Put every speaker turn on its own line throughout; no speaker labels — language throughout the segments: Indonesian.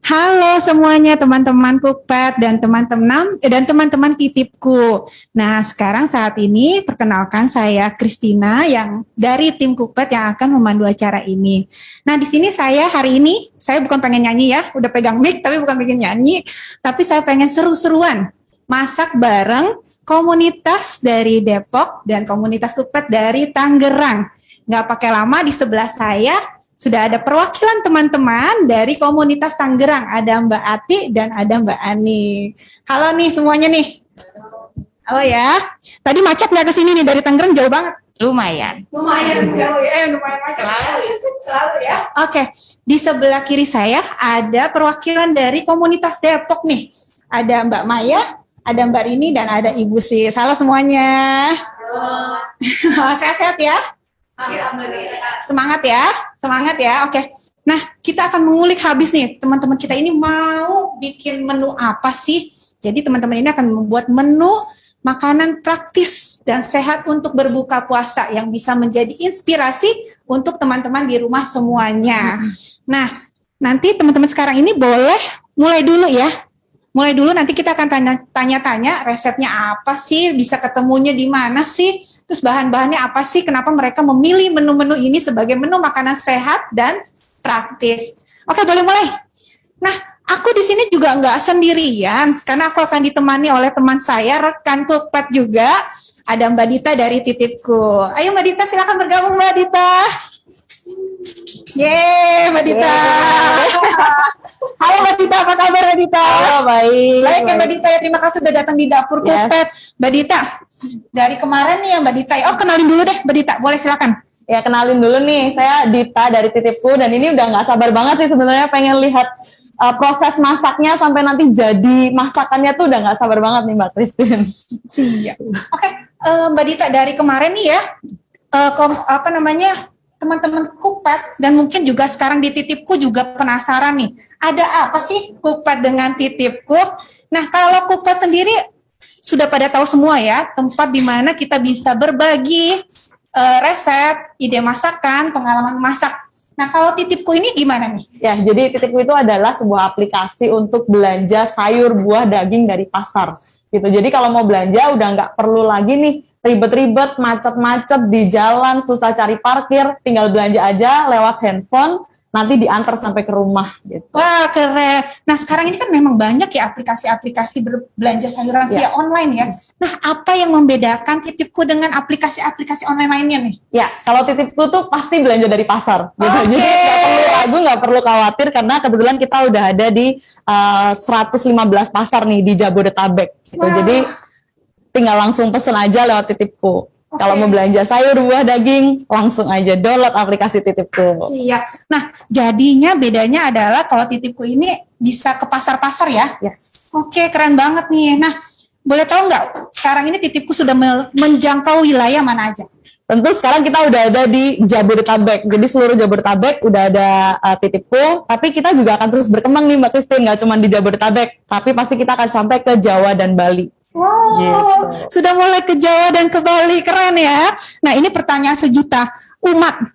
Halo semuanya teman-teman Cookpad dan teman-teman titipku. Nah, sekarang saat ini perkenalkan saya Christina yang dari tim Cookpad yang akan memandu acara ini. Nah, di sini hari ini saya bukan pengen nyanyi ya, udah pegang mic tapi bukan pengen nyanyi, tapi saya pengen seru-seruan masak bareng komunitas dari Depok dan komunitas Cookpad dari Tangerang. Nggak pakai lama, di sebelah saya sudah ada perwakilan teman-teman dari komunitas Tangerang. Ada Mbak Ati dan ada Mbak Ani. Halo nih semuanya nih. Halo ya. Tadi macet nggak kesini nih dari Tangerang, jauh banget?
Lumayan
jauh ya. Lumayan macet. Selalu ya. Oke. Di sebelah kiri saya ada perwakilan dari komunitas Depok nih. Ada Mbak Maya, ada Mbak Rini, dan ada Ibu Sis. Halo semuanya. Halo. Sehat-sehat ya? Semangat ya. Oke. Nah, kita akan mengulik habis nih, teman-teman kita ini mau bikin menu apa sih? Jadi teman-teman ini akan membuat menu makanan praktis dan sehat untuk berbuka puasa yang bisa menjadi inspirasi untuk teman-teman di rumah semuanya. Nah, nanti teman-teman sekarang ini boleh mulai dulu ya. Mulai dulu, nanti kita akan tanya-tanya resepnya apa sih, bisa ketemunya di mana sih, terus bahan-bahannya apa sih, kenapa mereka memilih menu-menu ini sebagai menu makanan sehat dan praktis. Oke, boleh mulai. Nah, aku di sini juga nggak sendirian, karena aku akan ditemani oleh teman saya, rekan Cookpad juga, ada Mbak Dita dari Titipku. Ayo Mbak Dita, silakan bergabung Mbak Dita. Yeay, Mbak Dita. Halo Mbak Dita, apa kabar Mbak Dita?
Halo, baik.
Baik ya Mbak Dita, ya terima kasih sudah datang di dapur Cookpad. Mbak Dita, dari kemarin nih ya Mbak Dita, kenalin dulu deh Mbak Dita, boleh silakan.
Ya, kenalin dulu nih, saya Dita dari Titipku, dan ini udah nggak sabar banget sih sebenarnya pengen lihat proses masaknya sampai nanti jadi masakannya tuh udah nggak sabar banget nih Mbak Christine.
Siap. Oke, Mbak Dita, dari kemarin nih ya, teman-teman Cookpad dan mungkin juga sekarang di Titipku juga penasaran nih, ada apa sih Cookpad dengan Titipku? Nah, kalau Cookpad sendiri sudah pada tahu semua ya, tempat di mana kita bisa berbagi resep, ide masakan, pengalaman masak. Nah, kalau Titipku ini gimana nih?
Ya, jadi Titipku itu adalah sebuah aplikasi untuk belanja sayur, buah, daging dari pasar. Gitu. Jadi kalau mau belanja udah nggak perlu lagi nih ribet-ribet, macet-macet di jalan, susah cari parkir, tinggal belanja aja lewat handphone, nanti diantar sampai ke rumah gitu.
Wah, keren. Nah, sekarang ini kan memang banyak ya aplikasi-aplikasi berbelanja sayuran via online ya. Nah, apa yang membedakan Titipku dengan aplikasi-aplikasi online lainnya nih?
Ya, kalau Titipku tuh pasti belanja dari pasar gitu. Jadi nggak perlu ragu, nggak perlu khawatir, karena kebetulan kita udah ada di 115 pasar nih di Jabodetabek gitu. Wow. Jadi tinggal langsung pesen aja lewat Titipku. Kalau mau belanja sayur, buah, daging, langsung aja download aplikasi Titipku.
Iya. Nah, jadinya bedanya adalah kalau Titipku ini bisa ke pasar-pasar ya?
Yes.
Oke, keren banget nih. Nah, boleh tahu nggak sekarang ini Titipku sudah menjangkau wilayah mana aja?
Tentu sekarang kita udah ada di Jabodetabek. Jadi seluruh Jabodetabek udah ada Titipku. Tapi kita juga akan terus berkembang nih Mbak Christine, nggak cuma di Jabodetabek. Tapi pasti kita akan sampai ke Jawa dan Bali.
Wow, gitu. Sudah mulai ke Jawa dan ke Bali, keren ya. Nah, ini pertanyaan sejuta umat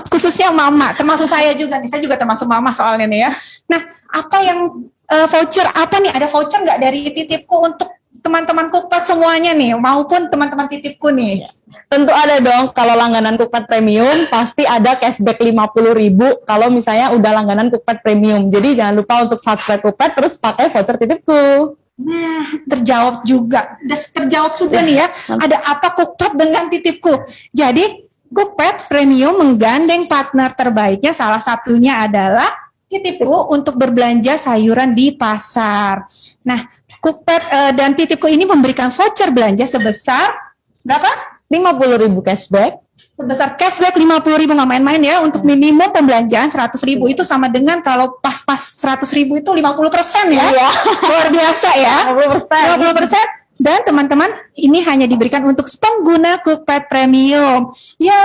khususnya mama, termasuk saya juga nih. Saya juga termasuk mama soalnya nih ya. Nah, apa yang voucher apa nih? Ada voucher nggak dari Titipku untuk teman-teman Cookpad semuanya nih, maupun teman-teman Titipku nih?
Tentu ada dong. Kalau langganan Cookpad Premium pasti ada cashback 50.000 kalau misalnya udah langganan Cookpad Premium. Jadi jangan lupa untuk subscribe Cookpad terus pakai voucher Titipku.
Nah, terjawab juga. Udah terjawab sudah nih ya. Ada apa Cookpad dengan Titipku? Jadi, Cookpad Premium menggandeng partner terbaiknya, salah satunya adalah Titipku untuk berbelanja sayuran di pasar. Nah, Cookpad dan Titipku ini memberikan voucher belanja sebesar berapa?
50.000 cashback.
Sebesar cashback 50.000, nggak main-main ya, untuk minimum pembelanjaan 100.000. Itu sama dengan kalau pas-pas 100.000 itu 50% ya. Iya. Luar biasa ya. 50%. Dan teman-teman, ini hanya diberikan untuk pengguna Cookpad Premium. Ya,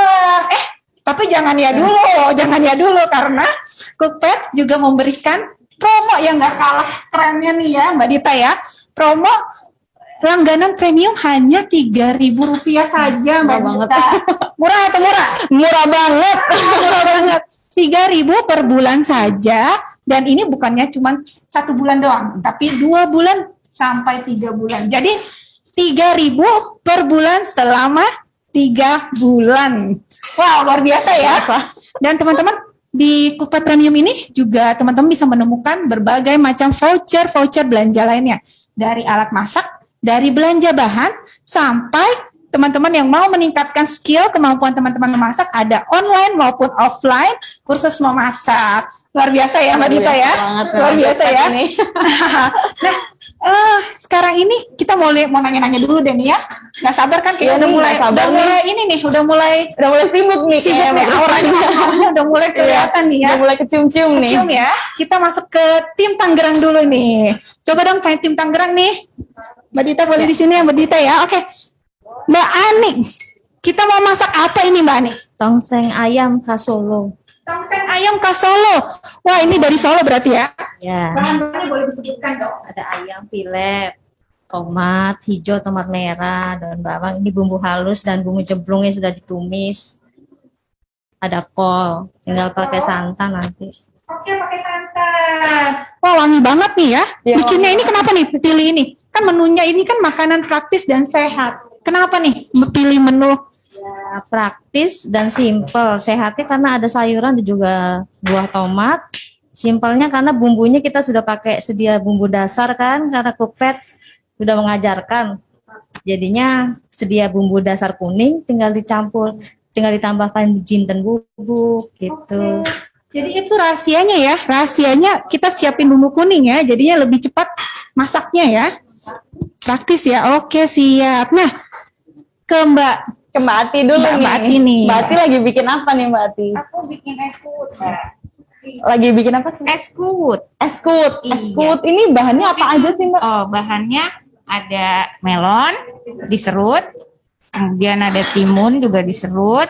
tapi jangan ya dulu, karena Cookpad juga memberikan promo yang nggak kalah kerennya nih ya Mbak Dita ya. Promo langganan premium hanya Rp3.000 saja, Mbak Dita. Murah atau murah?
Murah banget.
Murah banget. 3.000 per bulan saja, Dan ini bukannya cuma 1 bulan doang, tapi 2 bulan sampai 3 bulan. Jadi 3.000 per bulan selama 3 bulan. Wow, luar biasa ya. Dan teman-teman, di Cookpad Premium ini juga teman-teman bisa menemukan berbagai macam voucher belanja lainnya. Dari alat masak, dari belanja bahan, sampai teman-teman yang mau meningkatkan skill, kemampuan teman-teman memasak, ada online maupun offline, kursus memasak. Luar biasa ya Mbak Dita ya. Luar biasa ya. Nah, sekarang ini kita mau nanya-nanya dulu deh nih ya. Nggak sabar kan kita udah mulai
sibuk nih
kayaknya auranya udah mulai kelihatan nih ya.
Udah mulai kecium-cium nih.
Kecium ya. Kita masuk ke tim Tangerang dulu nih. Coba dong tanya tim Tangerang nih. Mbak Dita boleh di sini ya Mbak Dita ya. Oke. Mbak Ani, kita mau masak apa ini Mbak Ani?
Tongseng ayam khas Solo.
Tongseng ayam khas Solo. Wah, ini dari Solo berarti ya?
Ya.
Bahan-bahannya boleh disebutkan dong.
Ada ayam filet, tomat hijau, tomat merah, daun bawang. Ini bumbu halus dan bumbu cemplungnya sudah ditumis. Ada kol, tinggal pakai santan nanti.
Oke, pakai santan. Wah, wangi banget nih ya. Bikinnya ini kenapa nih pilih ini? Kan menunya ini kan makanan praktis dan sehat. Kenapa nih pilih menu?
Ya, praktis dan simpel. Sehatnya karena ada sayuran dan juga buah tomat. Simpelnya karena bumbunya kita sudah pakai sedia bumbu dasar kan, karena Cookpad sudah mengajarkan. Jadinya sedia bumbu dasar kuning, tinggal dicampur, tinggal ditambahkan jinten bubuk gitu.
Jadi itu rahasianya ya. Rahasianya kita siapin bumbu kuning ya, jadinya lebih cepat masaknya ya. Praktis ya. Oke, siap. Nah, ke Mbak
Ati dulu nih.
Mbak Ati nih.
Mbak Ati lagi bikin apa nih Mbak Ati?
Aku bikin es kuut, Mbak.
Lagi bikin apa sih?
Es kuut.
Es kuut. Es kuut ini bahannya apa aja sih Mbak?
Oh, bahannya ada melon diserut, kemudian ada timun juga diserut,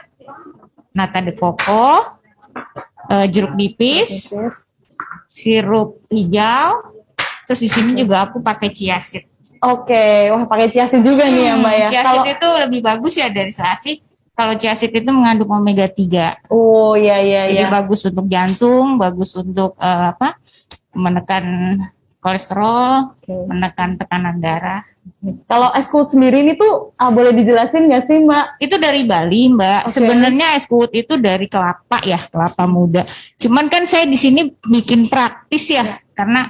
nata de coco, jeruk nipis, sirup hijau, terus di sini juga aku pakai chia seed.
Oke, wah pakai chia seed juga nih ya Mbak ya.
Chia seed itu lebih bagus ya dari selasih. Kalau chia seed itu mengandung omega 3.
Oh iya iya.
Jadi bagus untuk jantung, bagus untuk menekan kolesterol, menekan tekanan darah.
Kalau es kuut sendiri ini tuh boleh dijelasin nggak sih Mbak?
Itu dari Bali Mbak. Sebenarnya es kuut itu dari kelapa ya, kelapa muda. Cuman kan saya di sini bikin praktis ya, karena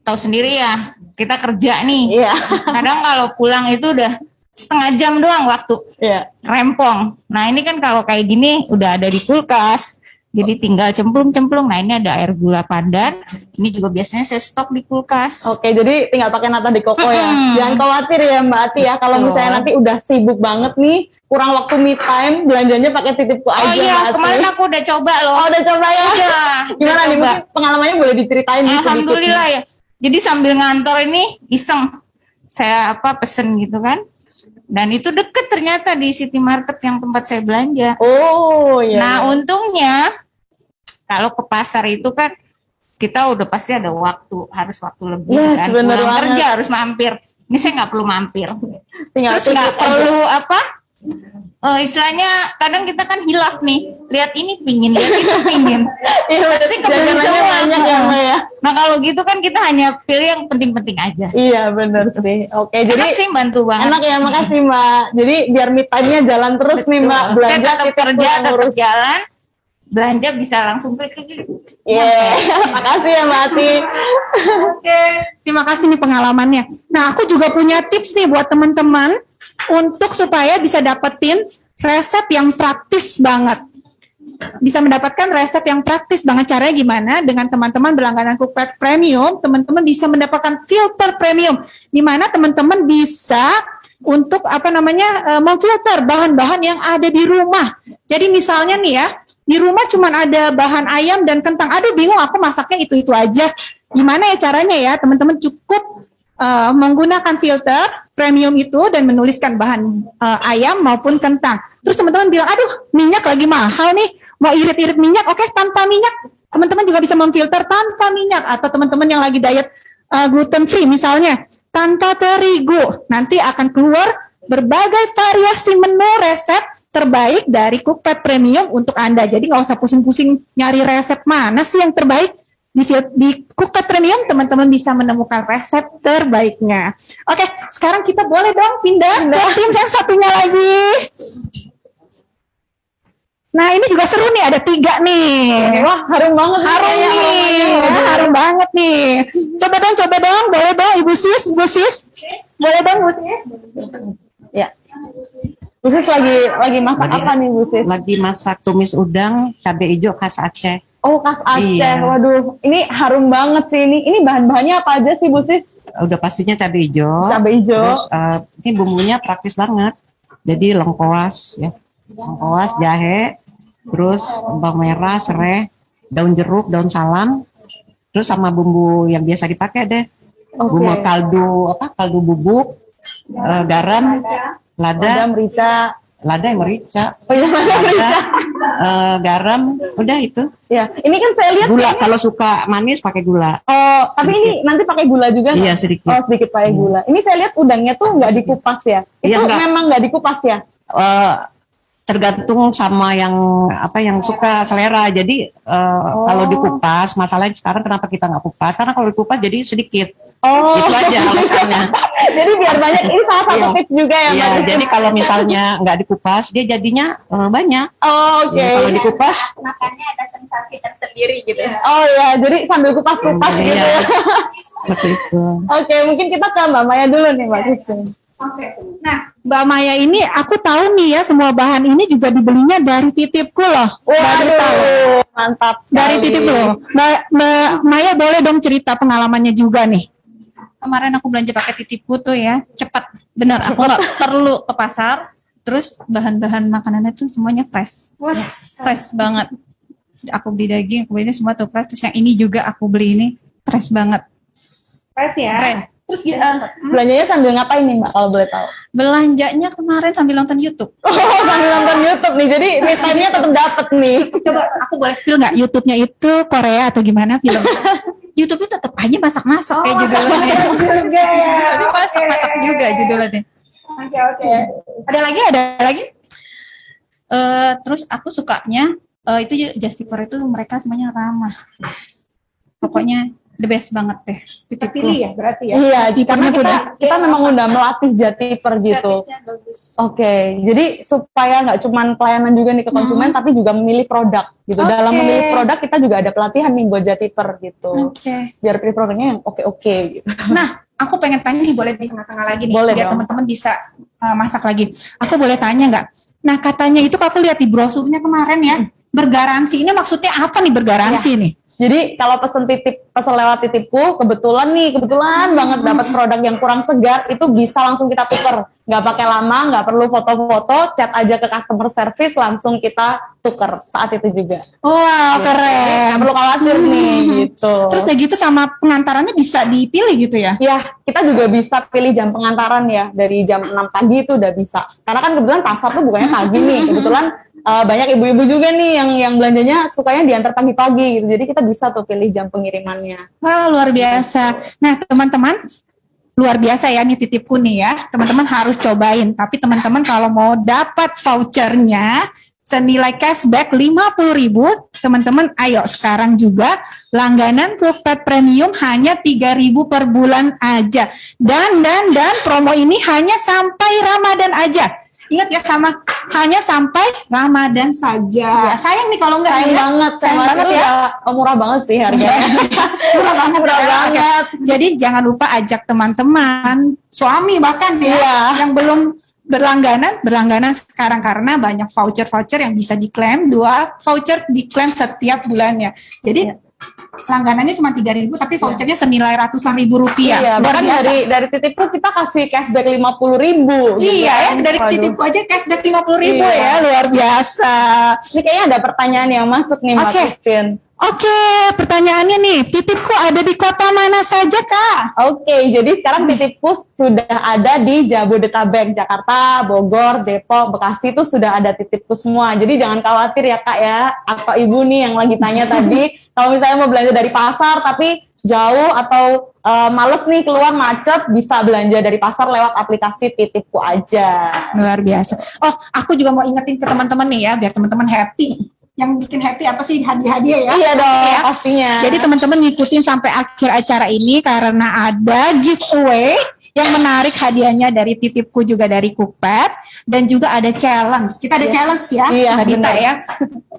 tahu sendiri ya, kita kerja nih.
Iya.
Kadang kalau pulang itu udah setengah jam doang waktu.
Iya.
Rempong. Nah ini kan kalau kayak gini udah ada di kulkas. Jadi tinggal cemplung-cemplung. Nah ini ada air gula pandan. Ini juga biasanya saya stok di kulkas.
Oke, jadi tinggal pakai nata de coco ya. Jangan khawatir ya Mbak Ati ya. Kalau misalnya nanti udah sibuk banget nih, kurang waktu me time, belanjanya pakai titipku aja.
Oh iya,
Mbak Ati.
kemarin aku udah coba loh.
Oh udah coba ya?
Iya.
Gimana nih? Mungkin pengalamannya boleh diceritain nih sedikit.
Alhamdulillah ya. Jadi sambil ngantor ini iseng. Saya pesen gitu kan. Dan itu deket ternyata di City Market yang tempat saya belanja.
Oh iya.
Nah untungnya kalau ke pasar itu kan kita udah pasti ada waktu, harus waktu lebih kan. Pulang kerja harus mampir. Ini saya nggak perlu mampir. Terus nggak perlu istilahnya kadang kita kan hilaf nih. Lihat ini pingin, lihat itu pingin. Pasti kebeli semua.
Ya.
Nah kalau gitu kan kita hanya pilih yang penting-penting aja.
Iya benar sih. Oke, jadi
makasih bantu banget.
Enak ya, makasih Mbak. Jadi biar me time-nya jalan terus nih Mbak.
Belanja saya tetap kerja, tetap jalan. Belanja bisa langsung klik-klik.
Iya, makasih ya Mbak Ati.
Oke, terima kasih nih pengalamannya. Nah, aku juga punya tips nih buat teman-teman untuk supaya bisa dapetin resep yang praktis banget. Bisa mendapatkan resep yang praktis banget. Caranya gimana? Dengan teman-teman berlangganan Cookpad Premium, teman-teman bisa mendapatkan filter premium, di mana teman-teman bisa untuk memfilter bahan-bahan yang ada di rumah. Jadi misalnya nih ya, di rumah cuma ada bahan ayam dan kentang. Aduh bingung aku masaknya itu aja. Gimana ya caranya ya? Teman-teman cukup menggunakan filter premium itu dan menuliskan bahan ayam maupun kentang. Terus teman-teman bilang, aduh minyak lagi mahal nih, mau irit-irit minyak, oke tanpa minyak. Teman-teman juga bisa memfilter tanpa minyak. Atau teman-teman yang lagi diet gluten free misalnya, tanpa terigu. Nanti akan keluar berbagai variasi menu resep terbaik dari Cookpad Premium untuk Anda. Jadi nggak usah pusing-pusing nyari resep mana sih yang terbaik. Di Cookpad Premium teman-teman bisa menemukan resep terbaiknya. Oke, sekarang kita boleh dong pindah ke tim yang satunya lagi. Nah, ini juga seru nih, ada 3 nih.
Wah, harum banget.
Harum nih, harum banget nih. Coba dong, boleh dong Ibu Sis. Boleh dong Bu Sis.
Ya. Bu Sis lagi masak apa nih Bu Sis?
Lagi masak tumis udang cabai hijau khas Aceh.
Oh, khas Aceh.
Iya.
Waduh, ini harum banget sih ini. Ini bahan-bahannya apa aja sih Bu Sis?
Udah pastinya cabai hijau.
Cabai hijau.
Terus ini bumbunya praktis banget. Jadi lengkoas ya. Lengkoas, jahe, terus bawang merah, serai, daun jeruk, daun salam. Terus sama bumbu yang biasa dipakai deh. Bumbu kaldu bubuk, garam, lada,
merica.
merica.
Oh iya,
Lada, garam, udah itu.
Ya, ini kan saya lihat
Gula, kalau suka manis pakai gula.
Oh, tapi ini nanti pakai gula juga nggak?
Iya, sedikit.
Oh, sedikit pakai gula. Ini saya lihat udangnya tuh nggak dikupas ya?
Iya,
Itu
nggak.
memang nggak dikupas ya?
Tergantung sama yang suka selera. Jadi kalau dikupas, masalahnya sekarang kenapa kita nggak kupas? Karena kalau dikupas jadi sedikit.
Oh,
Itu aja alasannya.
jadi biar banyak. Ini salah satu
Iya.
tips juga ya,
Iya,
Mbak?
jadi kalau misalnya nggak dikupas, dia jadinya banyak.
Oh, oke.
Ya, kalau dikupas,
Makannya ada sensasi tersendiri gitu.
Oh ya, jadi sambil kupas-kupas gitu.
iya, seperti itu.
Oke, mungkin kita ke Mbak Maya dulu nih, Mbak Christine.
Oke. Nah, Mbak Maya ini aku tahu nih ya, semua bahan ini juga dibelinya dari Titipku loh. Baru tahu.
Waduh, mantap sekali.
Dari Titipku loh. Mbak Maya boleh dong cerita pengalamannya juga nih.
Kemarin aku belanja pakai Titipku tuh ya, cepat. Bener, aku nggak perlu ke pasar. Terus bahan-bahan makanannya tuh semuanya fresh. Fresh banget. Aku beli daging, aku beli ini semua tuh fresh. Terus yang ini juga aku beli ini fresh banget.
Fresh ya.
Fresh.
Terus
Belanjanya sambil ngapain nih, Mbak, kalau boleh tahu?
Belanjanya kemarin sambil nonton YouTube.
Oh, sambil nonton YouTube nih, jadi me time-nya tetap dapet nih.
coba aku boleh spill nggak YouTube-nya itu Korea atau gimana film?
YouTube itu tetap aja masak-masak kayak judulnya.
Juga ya.
Jadi masak-masak juga judulnya.
Oke. Ada lagi?
Terus aku sukanya itu Justiper itu mereka semuanya ramah. Pokoknya the best banget deh. Titipku.
Pilih ya berarti ya.
Iya, karena kita memang udah melatih Jatiper gitu.
Servisnya bagus.
Oke, jadi supaya nggak cuman pelayanan juga nih ke konsumen, tapi juga memilih produk gitu. Dalam
Oke.
memilih produk kita juga ada pelatihan nih buat Jatiper gitu.
Oke.
Biar pilih produknya yang oke-oke gitu.
Nah, aku pengen tanya nih, boleh di tengah-tengah lagi nih,
Boleh
biar
dong.
teman-teman bisa masak lagi. Aku boleh tanya nggak? Nah, katanya itu aku lihat di brosurnya kemarin ya, bergaransi. Ini maksudnya apa nih bergaransi nih?
Jadi kalau pesen lewat Titipku, kebetulan banget dapat produk yang kurang segar, itu bisa langsung kita tuker. Nggak pakai lama, nggak perlu foto-foto, chat aja ke customer service, langsung kita tuker saat itu juga.
Wow,
Nggak
keren.
perlu khawatir nih gitu.
Terus udah gitu sama pengantarannya bisa dipilih gitu ya?
Ya, kita juga bisa pilih jam pengantaran ya, dari jam 6 pagi itu udah bisa. Karena kan kebetulan pasar tuh bukannya pagi nih, kebetulan banyak ibu-ibu juga nih yang belanjanya sukanya diantar pagi-pagi gitu. Jadi kita bisa tuh pilih jam pengirimannya.
Wah, luar biasa. Nah, teman-teman, luar biasa ya nih Titipku nih ya. Teman-teman harus cobain. Tapi teman-teman kalau mau dapat vouchernya senilai cashback 50.000, teman-teman ayo sekarang juga langganan Cookpad Premium hanya 3.000 per bulan aja. Dan promo ini hanya sampai Ramadan aja. Ingat ya, hanya sampai Ramadan saja. Sayang nih kalau enggak
Sayang
ya.
banget
ya.
Udah murah banget sih harganya. Murah banget.
Jadi jangan lupa ajak teman-teman, suami bahkan ya,
Iya.
yang belum berlangganan sekarang karena banyak voucher yang bisa diklaim, 2 voucher diklaim setiap bulannya. Jadi langganannya cuma 3.000 tapi vouchernya senilai ratusan ribu rupiah.
Iya,
Luar
bahkan
biasa.
dari Titipku kita kasih cashback 50.000.
Iya ya, dari
Waduh.
Titipku aja cashback 50.000
Iya.
ya, luar biasa.
Ini kayaknya ada pertanyaan yang masuk nih, Mbak
Oke.
Christine.
Oke, pertanyaannya nih, Titipku ada di kota mana saja, Kak?
Oke, jadi sekarang Titipku sudah ada di Jabodetabek, Jakarta, Bogor, Depok, Bekasi itu sudah ada Titipku semua. Jadi jangan khawatir ya Kak ya, atau Ibu nih yang lagi tanya tadi, kalau misalnya mau belanja dari pasar tapi jauh atau males nih keluar macet, bisa belanja dari pasar lewat aplikasi Titipku aja.
Luar biasa. Oh, aku juga mau ingetin ke teman-teman nih ya, biar teman-teman happy. yang bikin happy apa sih? Hadiah-hadiah ya?
Iya dong,
Ya.
pastinya.
Jadi teman-teman ngikutin sampai akhir acara ini karena ada giveaway yang menarik, hadiahnya dari Titipku juga dari Cookpad, dan juga ada challenge. Kita ada challenge ya,
Iya,
Mbak Dita
benar.
ya.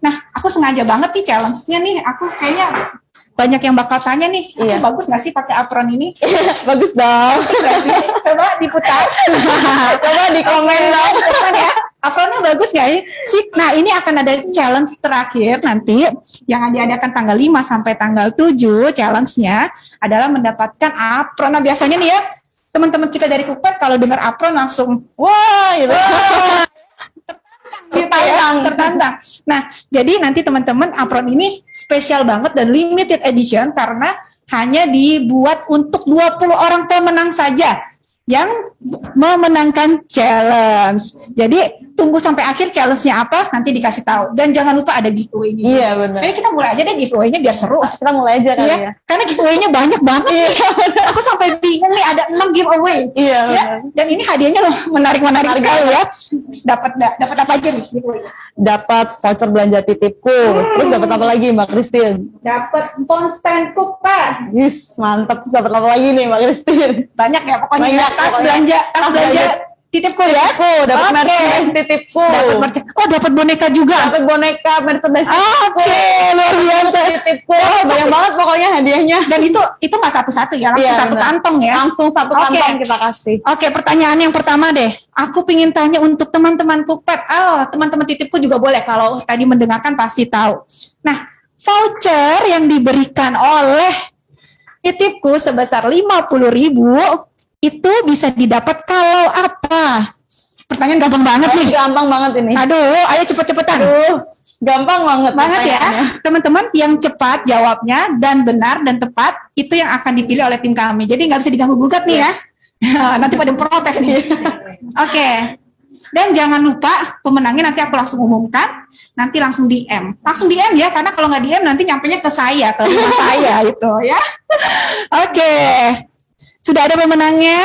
Nah, aku sengaja banget nih challenge-nya nih. Aku kayaknya banyak yang bakal tanya nih, aku
Iya.
bagus nggak sih pakai apron ini?
Bagus dong.
Nggak sih? Coba diputar.
Coba di komen dong.
Teman ya, apronnya bagus nggak sih? Nah, ini akan ada challenge terakhir nanti yang diadakan tanggal 5 sampai tanggal 7. Challenge-nya adalah mendapatkan apron. Nah, biasanya nih ya, teman-teman kita dari Cookpad kalau dengar apron langsung
Wah, gitu.
tertantang. Nah, jadi nanti teman-teman apron ini spesial banget dan limited edition karena hanya dibuat untuk 20 orang pemenang saja yang memenangkan challenge. Jadi tunggu sampai akhir challenge-nya apa, nanti dikasih tahu. Dan jangan lupa ada giveaway-nya.
Iya, benar.
Kayaknya kita mulai aja deh giveaway-nya biar seru.
Kita mulai aja kali
Iya,
ya.
karena giveaway-nya banyak banget. Aku sampai bingung nih ada 6 giveaway.
Iya,
Ya,
benar.
dan ini hadiahnya loh menarik sekali ya. Dapat apa aja nih giveaway?
Dapat voucher belanja Titipku. Terus dapat apa lagi Mbak Christine?
Dapat konstan Cookpad.
Yes, mantap. Terus dapat apa lagi nih Mbak Christine?
Banyak ya pokoknya.
Banyak,
tas
pokoknya.
belanja Titipku ya.
Titipku, dapat
Oke.
merchandise Titipku.
Dapat oh dapat boneka juga.
Dapat boneka, merchandise
Oke, luar biasa.
Titipku. Banyak banget pokoknya hadiahnya.
Dan itu nggak satu-satu ya, langsung
Iya,
satu
benar.
kantong ya.
Langsung satu
Oke.
kantong kita kasih.
Oke, pertanyaan yang pertama deh. Aku pingin tanya untuk teman-teman Cookpad. Teman-teman Titipku juga boleh. Kalau tadi mendengarkan pasti tahu. Nah, voucher yang diberikan oleh Titipku sebesar 50.000 itu bisa didapat kalau apa? Pertanyaan gampang banget nih.
Gampang banget ini.
Aduh, ayo cepet-cepetan.
Gampang banget.
Banget ya,
pertanyaannya.
teman-teman yang cepat jawabnya dan benar dan tepat itu yang akan dipilih oleh tim kami. Jadi nggak bisa diganggu gugat nih ya. Nanti pada protes nih. Oke. Dan jangan lupa pemenangnya nanti aku langsung umumkan. Nanti langsung DM. Langsung DM ya, karena kalau nggak DM nanti nyampenya ke saya, ke rumah saya itu ya. Oke. Sudah ada pemenangnya?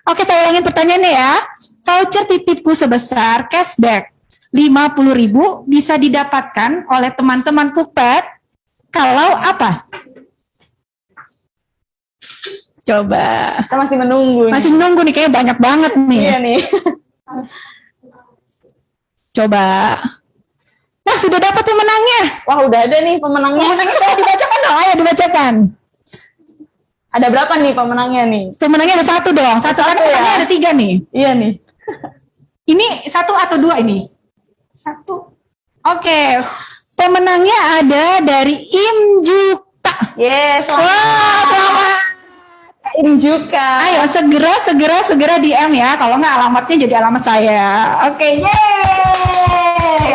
Oke, saya ulangin pertanyaannya ya. Voucher Titipku sebesar cashback 50.000 bisa didapatkan oleh teman-teman Cookpad kalau apa? Coba.
Kita masih menunggu. nih.
Masih menunggu nih, kayaknya banyak banget nih.
Iya nih.
Coba. Nah, sudah dapat pemenangnya.
Wah, udah ada nih pemenangnya.
Pemenangnya boleh dibacakan dong, ayo dibacakan.
Ada berapa nih pemenangnya nih?
Pemenangnya ada satu dong, satu kan
Satu ya?
pemenangnya ada 3 nih.
Iya nih.
Ini 1 atau 2 ini? 1. Oke. Pemenangnya ada dari Imjuka.
Yes,
Wah, selamat.
ini juga.
Ayo segera DM ya. Kalau nggak alamatnya jadi alamat saya. Oke, yeay.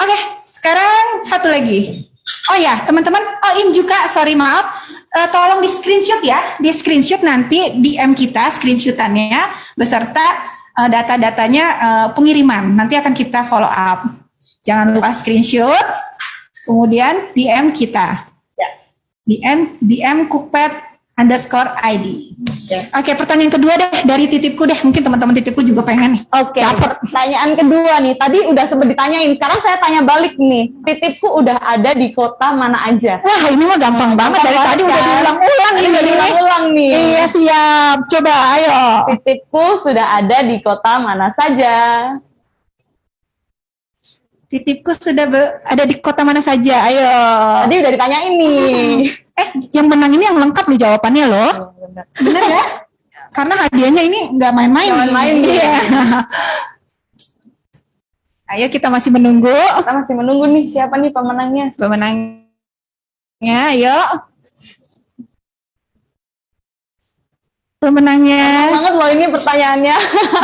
Oke. Sekarang satu lagi. Oh ya, teman-teman. Oh, Imjuka, sorry maaf. Tolong di screenshot ya. Di screenshot nanti DM kita screenshotannya beserta data-datanya pengiriman. Nanti akan kita follow up. Jangan lupa screenshot. Kemudian DM kita.
Ya.
DM Cookpad_ID.
Yes.
Oke, pertanyaan kedua deh dari Titipku deh. Mungkin teman-teman Titipku juga pengen nih.
Oke, pertanyaan kedua nih. Tadi udah sempat ditanyain. Sekarang saya tanya balik nih. Titipku udah ada di kota mana aja?
Wah, ini mah gampang banget. Dari
banget
tadi udah
kan?
diulang-ulang
Ini
ini.
udah diulang-ulang nih.
Iya, siap. Coba, ayo.
Titipku sudah ada di kota mana saja?
Titipku sudah ada di kota mana saja. Ayo.
Tadi udah ditanyain nih.
Yang menang ini yang lengkap nih jawabannya loh. Bener ya? Karena hadiahnya ini nggak main-main.
Nggak main-main nih.
Iya. Ayo, kita masih menunggu
Kita masih menunggu nih siapa nih pemenangnya.
pemenangnya. Ayo. Pemenangnya.
Gampang banget loh ini pertanyaannya.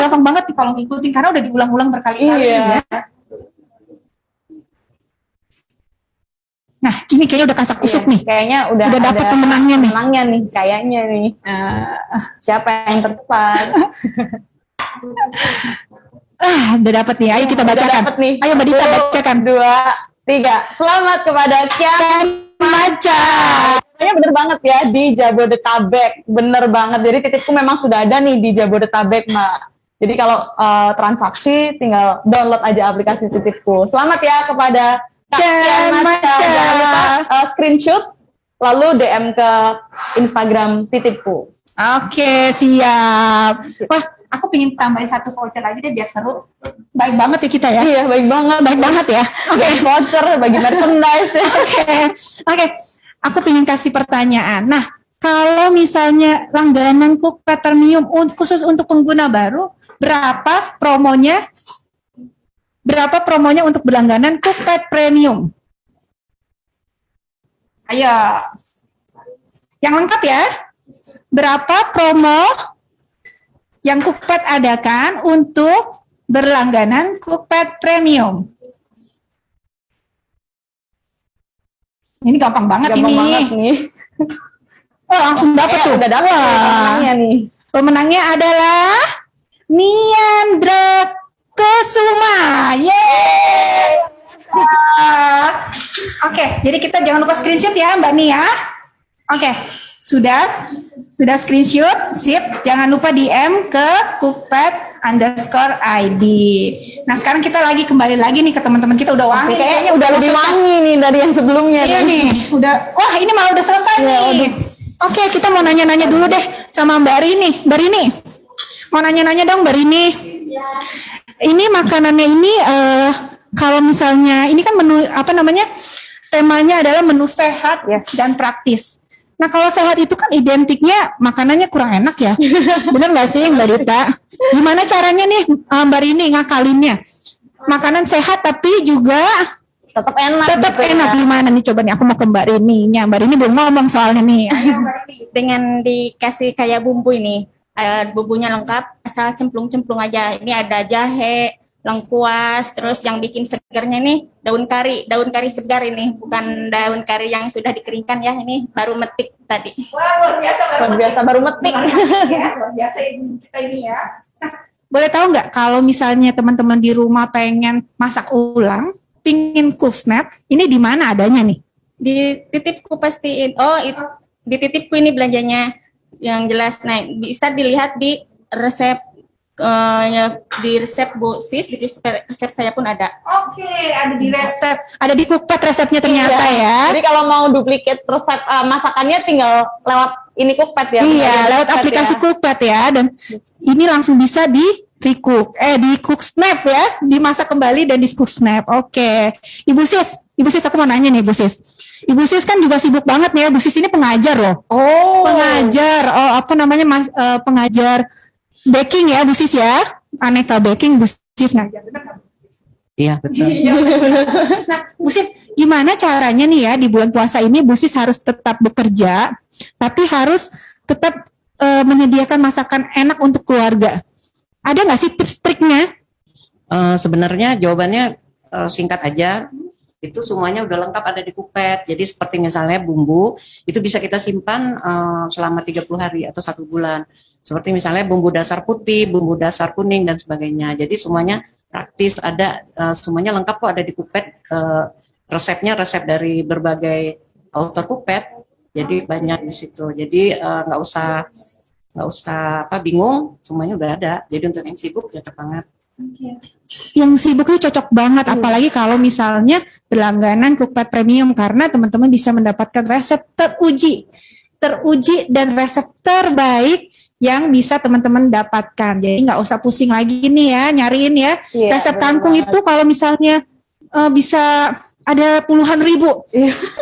Gampang banget nih kalau ngikutin karena udah diulang-ulang berkali-kali.
Iya.
Nah, ini kayaknya udah kasak kusuk nih.
Kayaknya udah
dapat
ada
pemenangnya nih.
Pemenangnya nih, kayaknya nih. Siapa yang tertepat?
Udah dapat nih. Ayo kita
Udah
bacakan.
dapet nih.
Ayo Mbak Dita
1,
bacakan.
2, 3. Selamat kepada Kian
Maca.
Kayaknya bener banget ya di Jabodetabek. Bener banget. Jadi Titipku memang sudah ada nih di Jabodetabek, Mbak Jadi kalau transaksi tinggal download aja aplikasi Titipku. Selamat ya kepada Kak Maca. Jangan lupa screenshot lalu DM ke Instagram Titipku.
Oke, siap. Wah, aku pengen tambahin satu voucher lagi deh biar seru. Baik banget ya kita ya.
Iya, baik banget ya. Oke, voucher bagi merchandise.
Oke. Aku pengen kasih pertanyaan. Nah, kalau misalnya langganan Cookpad Premium khusus untuk pengguna baru, berapa promonya? Berapa promonya untuk berlangganan Cookpad Premium? Ayo. Yang lengkap ya. Berapa promo yang Cookpad adakan untuk berlangganan Cookpad Premium? Ini gampang banget
Gampang
ini.
banget nih.
Oh, langsung dapat tuh.
Udah dapat pemenangnya nih.
Pemenangnya adalah Niandra Kusuma. Yeay. Oke, jadi kita jangan lupa screenshot ya Mbak Nia. Oke, sudah screenshot, sip. Jangan lupa DM ke Cookpad_ID. Nah sekarang kita kembali lagi nih ke teman-teman kita udah wangi.
Kayaknya udah lebih wangi nih dari yang sebelumnya.
Iya nih, wah ini malah udah selesai nih. Oke, kita mau nanya-nanya dulu deh sama Mbak Rini. Mbak Rini, mau nanya-nanya dong Mbak Rini. Ini makanannya ini kalau misalnya ini kan menu temanya adalah menu sehat dan praktis. Nah kalau sehat itu kan identiknya makanannya kurang enak ya, bener nggak sih Mbak Dita? Gimana caranya nih Mbak Rini ngakalinnya? Makanan sehat tapi juga
tetap enak.
Tetap
gitu
enak
ya.
Gimana nih coba nih? Aku mau ke Mbak Rini. Mbak Rini belum ngomong soalnya nih.
Dengan dikasih kayak bumbu ini, bumbunya lengkap, asal cemplung-cemplung aja. Ini ada jahe, lengkuas, terus yang bikin segarnya nih daun kari segar ini, bukan daun kari yang sudah dikeringkan ya, ini baru metik tadi.
Wah luar biasa
baru metik.
Luar biasa kita ini ya. Nah, boleh tahu nggak kalau misalnya teman-teman di rumah pengen masak ulang, pingin Cooksnap, ini di mana adanya nih?
Di Titipku pastiin. Di Titipku ini belanjanya yang jelas. Nah, bisa dilihat di resep di resep Bu Sis, di resep saya pun ada.
Oke, ada di resep, ada di Cookpad resepnya ternyata ya.
Jadi kalau mau duplikat resep masakannya tinggal lewat ini Cookpad ya.
Iya, lewat aplikasi Cookpad ya, dan ini langsung bisa di Cooksnap ya, dimasak kembali dan di Cooksnap. Oke, Ibu Sis aku mau nanya nih Ibu Sis. Ibu Sis kan juga sibuk banget nih ya, Bu Sis ini pengajar loh. Pengajar, pengajar baking ya Bu Sis ya, aneka baking Bu Sis ngajar.
Iya betul.
Nah Bu Sis, gimana caranya nih ya di bulan puasa ini Bu Sis harus tetap bekerja, tapi harus tetap menyediakan masakan enak untuk keluarga. Ada nggak sih tips triknya?
Sebenarnya jawabannya singkat aja. Itu semuanya udah lengkap ada di Cookpad. Jadi seperti misalnya bumbu itu bisa kita simpan selama 30 hari atau 1 bulan. Seperti misalnya bumbu dasar putih, bumbu dasar kuning dan sebagainya. Jadi semuanya praktis ada, semuanya lengkap kok ada di Cookpad. Resepnya resep dari berbagai author Cookpad. Jadi banyak di situ. Jadi nggak usah bingung, semuanya udah ada. Jadi untuk yang sibuk cocok banget.
Yang sibuk itu cocok banget, apalagi kalau misalnya berlangganan Cookpad Premium, karena teman-teman bisa mendapatkan resep teruji dan resep terbaik yang bisa teman-teman dapatkan. Jadi nggak usah pusing lagi nih ya nyariin ya. Resep kangkung itu kalau misalnya bisa ada puluhan ribu.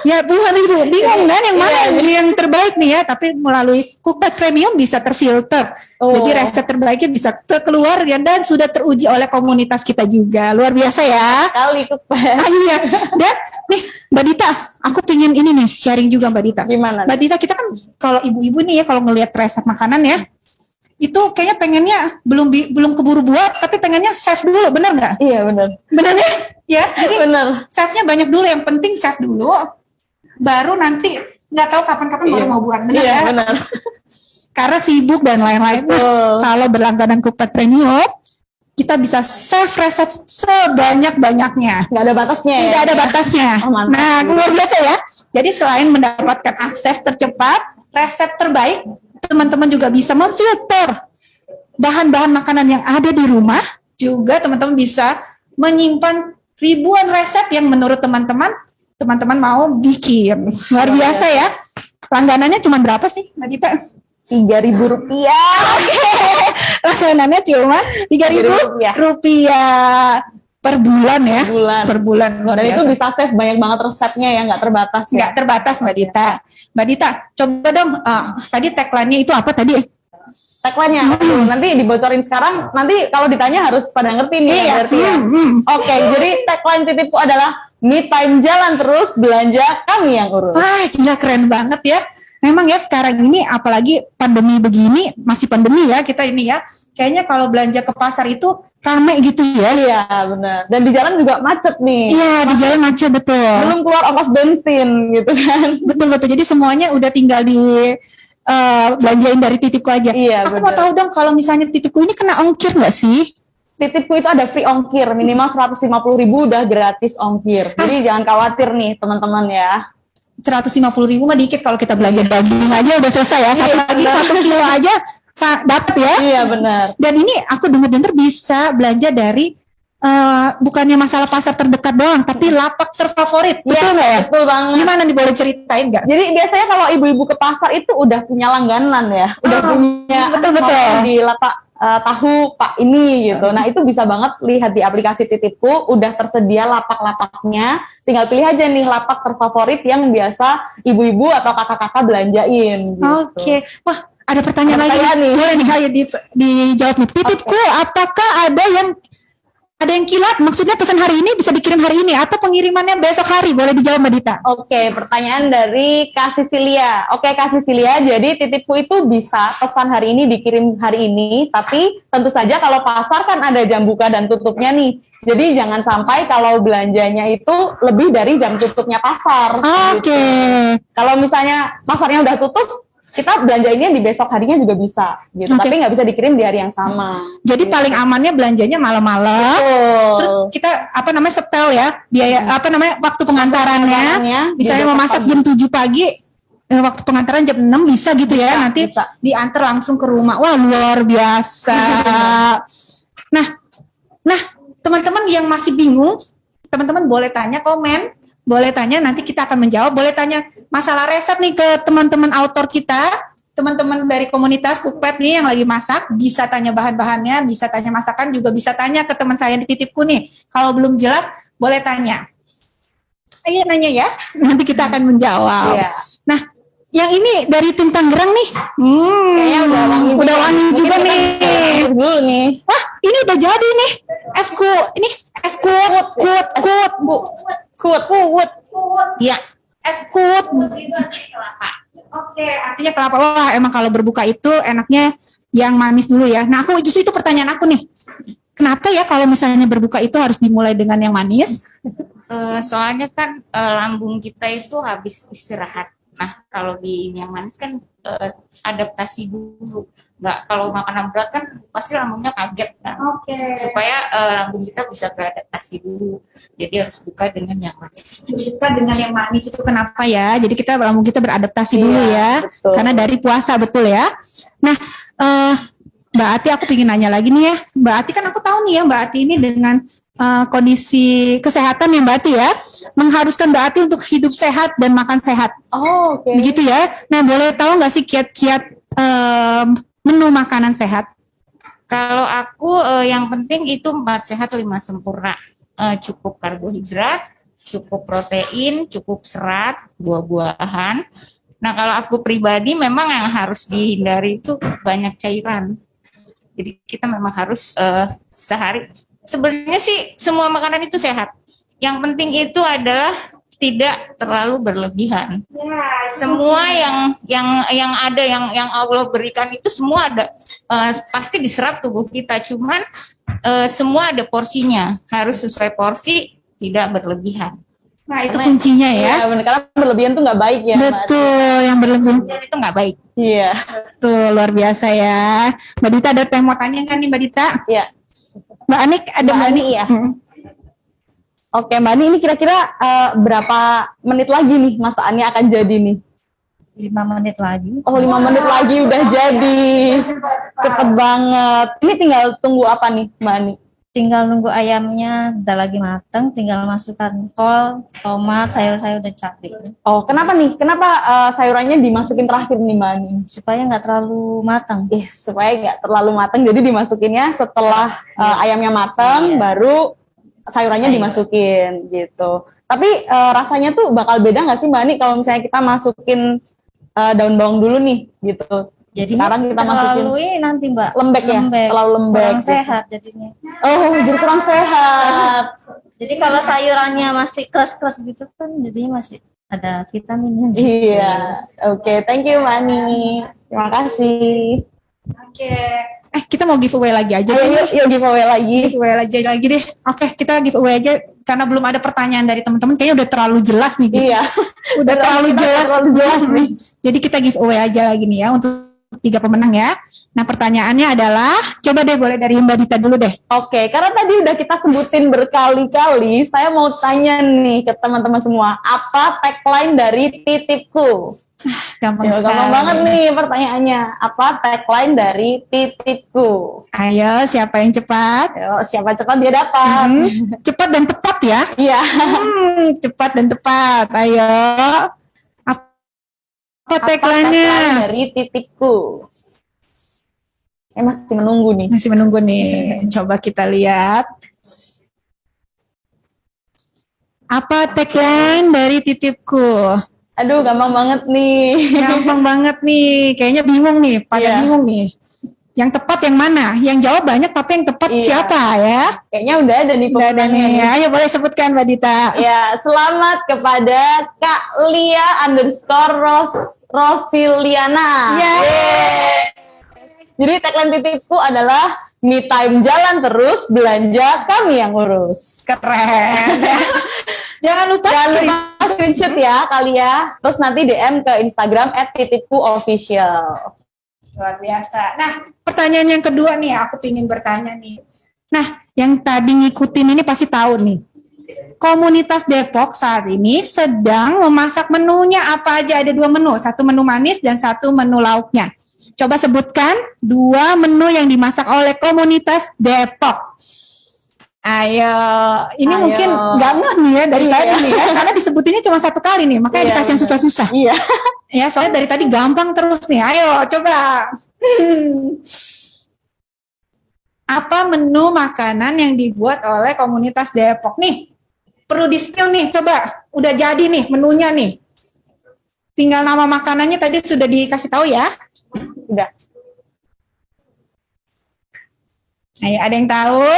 Ya puluhan ribu. Bingung kan yang mana yang terbaik nih ya. Tapi melalui Cookpad Premium bisa terfilter. Jadi resep terbaiknya bisa keluar ya, dan sudah teruji oleh komunitas kita juga. Luar biasa ya.
Kali Cookpad.
Iya. Dan nih Mbak Dita, aku pengen ini nih sharing juga Mbak Dita.
Gimana?
Mbak Dita, kita kan kalau ibu-ibu nih ya kalau ngelihat resep makanan ya, itu kayaknya pengennya belum keburu buat, tapi pengennya save dulu, bener nggak?
Iya benar.
Bener ya?
Benar.
Save-nya banyak dulu, yang penting save dulu, baru nanti nggak tahu kapan-kapan baru mau buat, bener ya?
Benar.
Karena sibuk dan lain-lain. Kalau berlangganan Cookpad Premium, kita bisa save resep sebanyak-banyaknya.
Nggak ada batasnya ya?
Tidak ada batasnya.
Mantap.
Nah, luar biasa ya. Jadi selain mendapatkan akses tercepat, resep terbaik, teman-teman juga bisa memfilter bahan-bahan makanan yang ada di rumah, juga teman-teman bisa menyimpan ribuan resep yang menurut teman-teman mau bikin. Luar biasa ya. Langganannya cuma berapa sih, Mbak Dita?
Rp3.000.
Langganannya cuma Rp3.000 per bulan ya. Per bulan. Luar
Dan
biasa.
itu bisa save banyak banget resepnya ya, nggak terbatas ya.
Nggak terbatas, Mbak Dita. Mbak Dita, coba dong, tadi tagline-nya itu apa tadi?
Tagline-nya, nanti dibocorin sekarang, nanti kalau ditanya harus pada ngerti nih ya, berarti ya. Oke, jadi tagline titipku adalah me time jalan terus, belanja kami yang urus.
Wah, gila keren banget ya. Memang ya sekarang ini apalagi pandemi begini, masih pandemi ya kita ini ya. Kayaknya kalau belanja ke pasar itu rame gitu ya.
Iya, benar. Dan di jalan juga macet nih.
Iya, di jalan macet betul.
Belum keluar ongkos bensin gitu kan.
Betul. Jadi semuanya udah tinggal di belanjain dari titipku aja.
Iya,
Aku mau tahu dong kalau misalnya titipku ini kena ongkir nggak sih?
Titipku itu ada free ongkir, minimal 150.000 udah gratis ongkir. Jadi jangan khawatir nih teman-teman ya.
150.000 mah dikit kalau kita belanja daging aja udah selesai ya. Satu kilo aja dapat ya.
Iya benar.
Dan ini aku dengar bisa belanja dari bukannya masalah pasar terdekat doang, tapi lapak terfavorit. Betul nggak ya?
Betul banget.
Gimana nih, boleh ceritain nggak?
Jadi biasanya kalau ibu-ibu ke pasar itu udah punya langganan ya, udah punya
betul.
Di lapak tahu Pak ini gitu. Nah itu bisa banget lihat di aplikasi Titipku, udah tersedia lapak-lapaknya. Tinggal pilih aja nih lapak terfavorit yang biasa ibu-ibu atau kakak-kakak belanjain. Gitu.
Oke, wah ada pertanyaan lagi nih. Boleh nih, ayo dijawab nih. Titipku, apakah ada yang kilat? Maksudnya pesan hari ini bisa dikirim hari ini atau pengirimannya besok hari? Boleh dijawab Mbak Dita.
Oke, pertanyaan dari Kak Sisilia. Oke, Kak Sisilia, jadi titipku itu bisa pesan hari ini dikirim hari ini, tapi tentu saja kalau pasar kan ada jam buka dan tutupnya nih. Jadi jangan sampai kalau belanjanya itu lebih dari jam tutupnya pasar.
Oke.
Gitu. Kalau misalnya pasarnya udah tutup, kita belanjainnya di besok harinya juga bisa gitu, tapi nggak bisa dikirim di hari yang sama.
Jadi
gitu.
paling amannya belanjanya malam-malam. Terus kita setel ya biaya waktu pengantarannya. Misalnya mau masak jam 7 pagi, waktu pengantaran jam 6 bisa gitu ya. Nanti diantar langsung ke rumah. Wah, luar biasa. Nah, teman-teman yang masih bingung, teman-teman boleh tanya komen. Boleh tanya, nanti kita akan menjawab. Boleh tanya masalah resep nih ke teman-teman autor kita, teman-teman dari komunitas Cookpad nih yang lagi masak, bisa tanya bahan-bahannya, bisa tanya masakan, juga bisa tanya ke teman saya di Titipku nih. Kalau belum jelas, boleh tanya. Ayo nanya ya, nanti kita akan menjawab.
Iya.
Nah, yang ini dari tim Tangerang nih.
Kayaknya udah wangi
juga nih.
Dulu nih.
Wah, ini udah jadi nih. Es kuut. Ya, es kuut. Oke, artinya kelapa. Wah, emang kalau berbuka itu enaknya yang manis dulu ya. Nah, justru itu pertanyaan aku nih. Kenapa ya kalau misalnya berbuka itu harus dimulai dengan yang manis?
Soalnya kan lambung kita itu habis istirahat. Nah, kalau di yang manis kan adaptasi dulu. Nggak, kalau makanan berat kan pasti lambungnya kaget kan.
Oke.
Supaya lambung kita bisa beradaptasi dulu. Jadi harus buka dengan yang manis.
Buka dengan yang manis itu kenapa ya? Jadi lambung kita beradaptasi dulu ya.
Betul.
Karena dari puasa, betul ya. Nah, Mbak Ati, aku pengen nanya lagi nih ya. Mbak Ati, kan aku tahu nih ya Mbak Ati ini dengan kondisi kesehatan ya Mbak Ati ya, mengharuskan Mbak Ati untuk hidup sehat dan makan sehat.
Oh, oke.
Begitu ya. Nah, boleh tahu nggak sih kiat-kiat menu makanan sehat?
Kalau aku yang penting itu 4 sehat 5 sempurna. Cukup karbohidrat, cukup protein, cukup serat, buah-buahan. Nah, kalau aku pribadi memang yang harus dihindari itu banyak cairan. Jadi kita memang harus sehari. Sebenarnya sih semua makanan itu sehat. Yang penting itu adalah tidak terlalu berlebihan.
Ya,
semua yang ada yang Allah berikan itu semua ada pasti diserap tubuh kita. Cuman semua ada porsinya. Harus sesuai porsi, tidak berlebihan.
Nah, itu kuncinya ya.
Iya, benar, karena berlebihan tuh nggak baik ya.
Betul, yang berlebihan
Itu nggak baik.
Iya.
Tuh, luar biasa ya. Mbak Dita ada yang mau tanya kan nih Mbak Dita?
Iya.
Mbak Anik ada
Mbak Ani ya. Oke, Mbak Ani, ini kira-kira berapa menit lagi nih masakannya akan jadi nih?
5 menit lagi.
Oh, 5 menit lagi udah jadi. Cepet banget. Ini tinggal tunggu apa nih, Mbak Ani?
Tinggal nunggu ayamnya udah lagi mateng, tinggal masukkan kol, tomat, sayur-sayur dan cabai.
Oh, kenapa nih? Kenapa sayurannya dimasukin terakhir nih, Mbak Ani?
Supaya nggak terlalu matang.
Supaya nggak terlalu matang, jadi dimasukinnya setelah ayamnya matang, baru sayurannya dimasukin gitu. Tapi rasanya tuh bakal beda nggak sih, Mbak Ani, kalau misalnya kita masukin daun bawang dulu nih, gitu.
Jadi
sekarang kita masukin
terlalu ini nanti Mbak,
lembek ya, terlalu lembek.
Kurang
gitu.
sehat jadinya.
Oh, jadi kurang sehat.
Jadi kalau sayurannya masih keras-keras gitu kan, jadinya masih ada vitaminnya.
Iya, oke, thank you Mbak Ani. Terima kasih.
Oke. Kita mau giveaway lagi aja.
Yuk giveaway lagi.
Giveaway lagi deh. Oke, kita giveaway aja karena belum ada pertanyaan dari teman-teman. Kayaknya udah terlalu jelas nih.
Iya.
Udah terlalu jelas nih. Jadi kita giveaway aja lagi nih ya untuk 3 pemenang ya. Nah, pertanyaannya adalah, coba deh boleh dari Mbak Dita dulu deh.
Oke, karena tadi udah kita sebutin berkali-kali, saya mau tanya nih ke teman-teman semua, apa tagline dari Titipku?
Gampang sekali.
Gampang banget nih pertanyaannya. Apa tagline dari Titipku?
Ayo, siapa yang cepat?
Ayo, siapa cepat dia dapat.
Cepat dan tepat ya.
Iya.
Cepat dan tepat. Ayo. Apa tagline-nya?
Dari Titipku? Saya masih menunggu nih.
Masih menunggu nih. Coba kita lihat. Apa tagline dari Titipku?
Aduh, gampang banget nih.
Gampang banget nih. Kayaknya bingung nih. Pada bingung nih. Yang tepat yang mana? Yang jawab banyak tapi yang tepat siapa ya?
Kayaknya udah ada nih
pemenangnya. Ayo boleh sebutkan Mbak Dita.
Ya, selamat kepada Kak Lia _Rosiliana. Jadi tagline Titipku adalah me time jalan terus, belanja kami yang urus.
Keren. Jangan lupa
screenshot ya kali ya. Terus nanti DM ke Instagram @titipkuofficial.
Luar biasa. Nah, pertanyaan yang kedua nih, aku ingin bertanya nih. Nah, yang tadi ngikutin ini pasti tahu nih. Komunitas Depok saat ini sedang memasak menunya apa aja? Ada 2 menu, 1 menu manis dan 1 menu lauknya. Coba sebutkan 2 menu yang dimasak oleh komunitas Depok. Ayo, ini mungkin nggak ngeh nih ya dari tadi nih ya, karena disebutinnya cuma 1 kali nih, makanya dikasih yang susah-susah.
Iya.
Ya, soalnya dari tadi gampang terus nih. Ayo, coba. Apa menu makanan yang dibuat oleh komunitas Depok nih? Perlu di-spill nih, coba. Udah jadi nih menunya nih. Tinggal nama makanannya tadi sudah dikasih tahu ya?
Udah.
Ayo, ada yang tahu?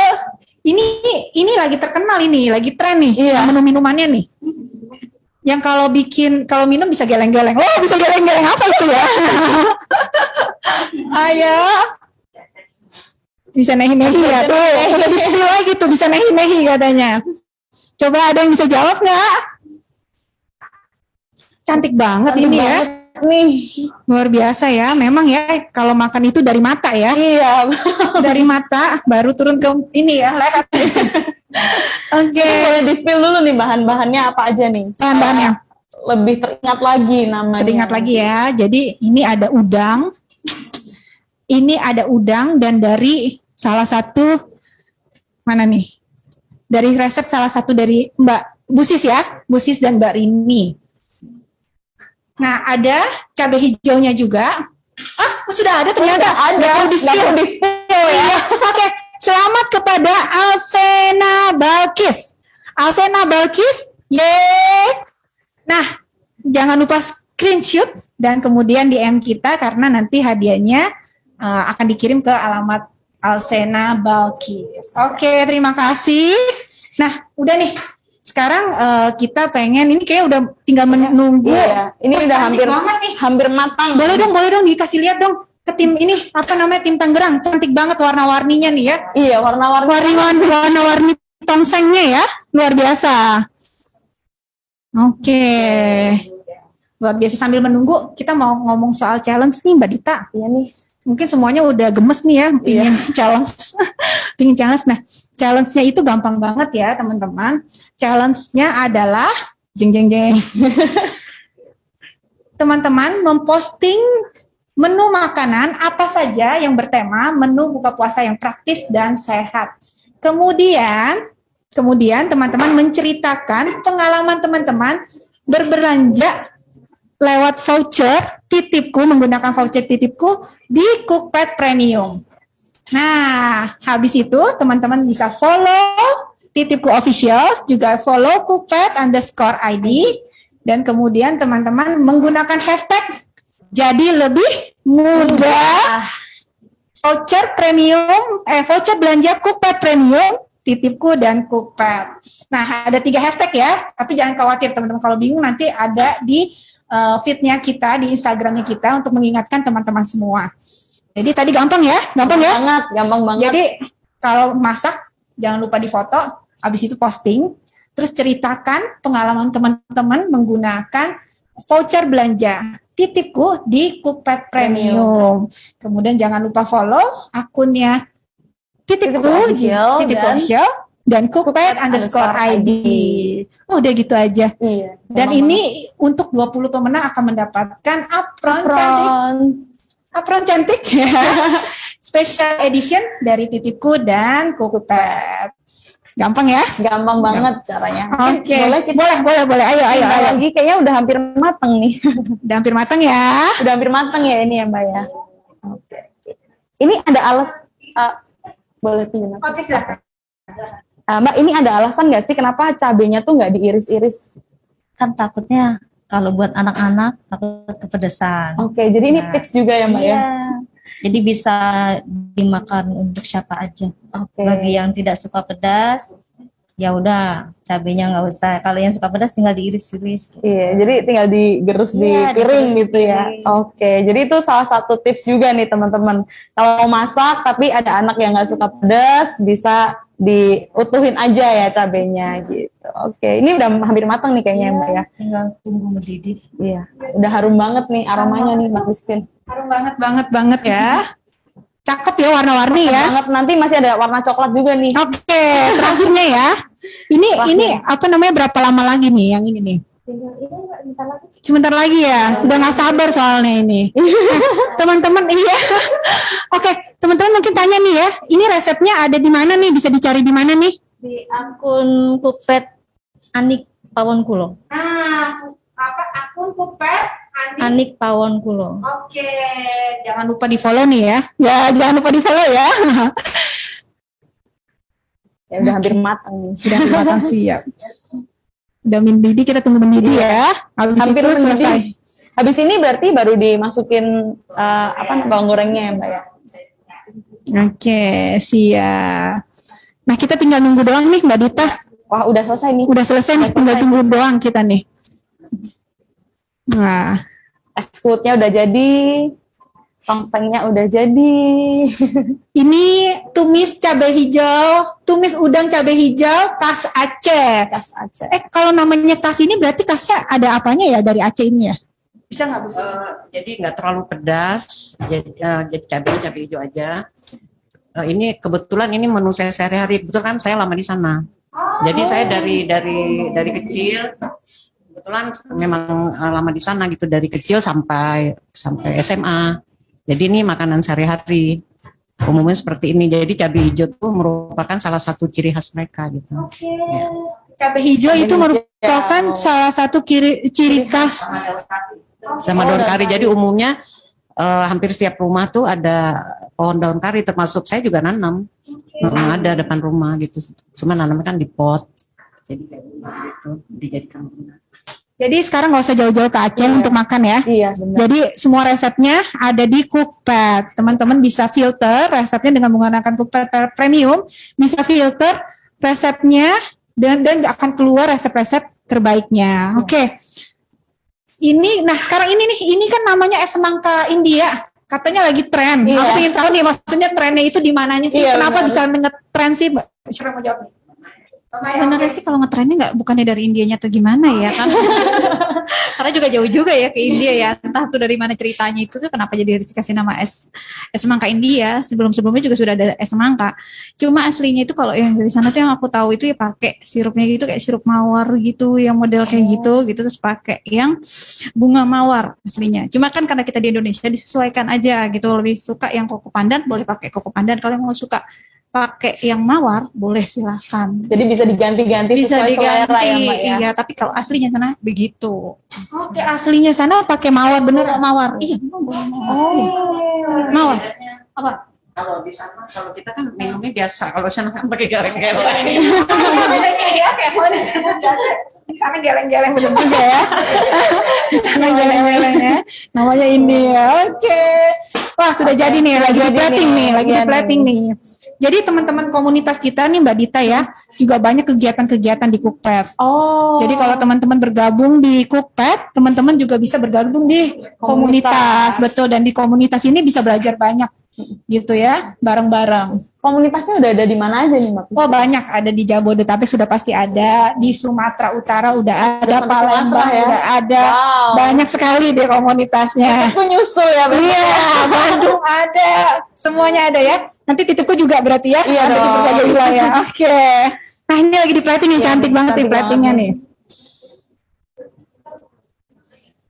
Ini lagi terkenal ini, lagi tren nih, menu minumannya nih. Yang kalau minum bisa geleng-geleng. Oh, bisa geleng-geleng apa itu ya? Ayo. Bisa nehi-nehi ya tuh. Udah di-spill lagi tuh, bisa nehi-nehi katanya. Coba ada yang bisa jawab nggak? Cantik banget ini ya.
Nih,
luar biasa ya. Memang ya kalau makan itu dari mata ya.
Iya.
Dari mata baru turun ke ini ya, leher. Oke.
Boleh di-spill dulu nih bahan-bahannya apa aja nih?
Bahan-bahannya.
Lebih teringat lagi namanya.
Teringat lagi ya. Jadi ini ada udang. Ini ada udang dan dari salah satu mana nih? Dari resep salah satu dari Mbak Busis ya, Busis dan Mbak Rini. Nah, ada cabai hijaunya juga. Sudah ada ternyata.
Ada.
Di-spill ya. Oke, selamat kepada Alsena Balkis. Alsena Balkis, yeay. Nah, jangan lupa screenshot dan kemudian DM kita karena nanti hadiahnya akan dikirim ke alamat Alsena Balkis. Oke, terima kasih. Nah, udah nih. Sekarang kita pengen, ini kayak udah tinggal menunggu.
Iya, ini udah hampir matang.
Boleh dong dikasih lihat dong ke tim ini, apa namanya, tim Tangerang. Cantik banget warna-warninya nih ya.
Iya,
warna-warni tongsengnya ya, luar biasa. Oke. Luar biasa. Sambil menunggu, kita mau ngomong soal challenge nih Mbak Dita.
Iya nih.
Mungkin semuanya udah gemes nih ya, pingin challenge. Pingin challenge. Nah, challenge-nya itu gampang banget ya teman-teman. Challenge-nya adalah jeng. teman-teman memposting menu makanan apa saja yang bertema menu buka puasa yang praktis dan sehat. Kemudian teman-teman menceritakan pengalaman teman-teman berbelanja lewat voucher titipku, menggunakan voucher titipku di Cookpad Premium. Nah, habis itu teman-teman bisa follow titipku official, juga follow Cookpad_ID, dan kemudian teman-teman menggunakan hashtag jadi lebih mudah. Voucher premium, voucher belanja Cookpad Premium, titipku dan Cookpad. Nah, ada 3 hashtag ya, tapi jangan khawatir teman-teman, kalau bingung nanti ada di feed-nya kita, di Instagramnya kita untuk mengingatkan teman-teman semua. Jadi tadi gampang ya? Gampang ya?
Gampang banget.
Jadi kalau masak, jangan lupa difoto, habis itu posting, terus ceritakan pengalaman teman-teman menggunakan voucher belanja titipku di Cookpad Premium. Kemudian jangan lupa follow akunnya titipku official dan Cookpad_ID. Udah gitu aja.
Iya.
Dan ini untuk 20 pemenang akan mendapatkan apron cantik special edition dari titipku dan Cookpad. Gampang ya?
Gampang banget caranya.
Oke. Boleh. Ayo.
Lagi kayaknya udah hampir mateng nih.
Udah hampir matang ya.
Udah hampir mateng ya ini ya Mbak ya. Oke. Ini ada boleh pinjam?
Oke, silakan.
Mbak, ini ada alasan nggak sih kenapa cabenya tuh nggak diiris-iris?
Kan takutnya kalau buat anak-anak takut kepedesan.
Oke, jadi ini tips juga ya Mbak ya?
Iya. Jadi bisa dimakan untuk siapa aja.
Oke.
Bagi yang tidak suka pedas, ya udah cabenya nggak usah. Kalau yang suka pedas tinggal diiris-iris.
Iya, jadi tinggal digerus di
Iya,
piring
digerus di
gitu ya.
piring.
Oke, jadi itu salah satu tips juga nih teman-teman. Kalau mau masak tapi ada anak yang nggak suka pedas, bisa diutuhin aja ya cabenya gitu. Oke, ini udah hampir matang nih kayaknya Mbak ya.
Tinggal tunggu mendidih.
Iya, udah harum banget nih aromanya nih Mbak Christine.
Harum banget ya. Cakep ya warna-warni ya.
Banget, nanti masih ada warna coklat juga nih.
Oke, terakhirnya ya. Ini apa namanya, berapa lama lagi nih yang ini nih? Sebentar lagi ya. Udah nggak sabar soalnya ini. Teman-teman, iya. Oke, teman-teman mungkin tanya nih ya. Ini resepnya ada di mana nih? Bisa dicari di mana nih?
Di akun Cookpad Anik Pawonkulo.
Nah, apa akun Cookpad
Anik Pawonkulo.
Oke, jangan lupa di-follow nih ya. Ya, jangan lupa di-follow ya.
Ya udah hampir matang nih.
Udah matang, siap. Udah mendidih, kita tunggu mendidih ya.
Hampir
itu selesai.
Habis ini berarti baru dimasukin bawang gorengnya ya Mbak ya.
Oke, siap. Nah, kita tinggal nunggu doang nih Mbak Dita.
Wah, udah selesai nih.
Udah selesai nih, tinggal tunggu doang kita nih. Nah,
Es kutnya udah jadi. Tongsengnya udah jadi.
ini tumis cabai hijau, tumis udang cabai hijau khas Aceh.
Khas Aceh.
Kalau namanya khas ini berarti khasnya ada apanya ya dari Aceh ini ya? Bisa nggak Bu?
Jadi nggak terlalu pedas, jadi cabai hijau aja. Ini kebetulan ini menu saya sehari-hari, kebetulan kan saya lama di sana. Jadi saya dari kecil, kebetulan memang lama di sana gitu, dari kecil sampai SMA. Jadi ini makanan sehari-hari. Umumnya seperti ini. Jadi cabai hijau itu merupakan salah satu ciri khas mereka gitu. Ya.
Cabai hijau itu merupakan salah satu ciri khas.
Sama daun kari. Jadi umumnya hampir setiap rumah tuh ada pohon daun kari, termasuk saya juga nanam. Ada depan rumah gitu. Cuma nanamnya kan di pot. Jadi kayak gitu dijadikan bunga.
Jadi sekarang nggak usah jauh-jauh ke Aceh untuk makan ya.
Iya, benar.
Jadi semua resepnya ada di Cookpad. Teman-teman bisa filter resepnya dengan menggunakan Cookpad Premium. Bisa filter resepnya dan akan keluar resep-resep terbaiknya. Oke. Nah sekarang ini kan namanya es semangka India. Katanya lagi tren.
Iya.
Aku ingin tahu nih maksudnya trennya itu di mananya sih?
Iya,
Kenapa
benar.
bisa nge-tren sih, Mbak? Siapa yang mau jawab nih?
Sebenarnya sih kalau ngetrennya nggak bukannya dari Indianya atau gimana ya kan? Karena juga jauh juga ya ke India ya. Entah tuh dari mana ceritanya itu tuh kenapa jadi harus dikasih nama es semangka India. Sebelum-sebelumnya juga sudah ada es semangka. Cuma aslinya itu kalau yang dari sana tuh yang aku tahu itu ya pakai sirupnya gitu kayak sirup mawar gitu, yang model kayak gitu terus pakai yang bunga mawar aslinya. Cuma kan karena kita di Indonesia disesuaikan aja gitu. Lebih suka yang koko pandan boleh pakai koko pandan. Kalau yang mau suka pakai yang mawar boleh silahkan.
Jadi bisa diganti-ganti
Bisa
sesuai selera
diganti,
ya Mbak ya.
iya. Tapi kalau aslinya sana begitu.
Oke, aslinya sana pakai mawar bener.
Mawar, iya. Mawar. Apa?
Kalau di sana, kalau kita kan minumnya biasa, kalau sana kan pakai geleng-geleng.
Ya, kayak mau di sana geleng-geleng bener juga ya. Di sana geleng-geleng ya. Namanya ini ya. Oke. Wah, sudah jadi nih, lagi di plating nih, lagi di plating nih. Jadi teman-teman komunitas kita nih Mbak Dita ya, juga banyak kegiatan-kegiatan di Cookpad.
Oh.
Jadi kalau teman-teman bergabung di Cookpad, teman-teman juga bisa bergabung di komunitas, betul. Dan di komunitas ini bisa belajar banyak, gitu ya, bareng-bareng.
Komunitasnya udah ada di mana aja nih Mbak?
Oh banyak, ada di Jabodetabek sudah pasti ada, di Sumatera Utara udah ada,
sampai
Palembang
Sumatera ya?
udah ada,
Wow.
banyak sekali deh komunitasnya.
Aku nyusul ya Mbak.
Iya, Bandung ada, semuanya ada ya. Nanti titipku juga berarti ya,
Iya
ada di
dong.
berbagai wilayah. Oke. Nah ini lagi di plating nih,
Iya,
cantik banget nih
cantik
platingnya
banget.
nih.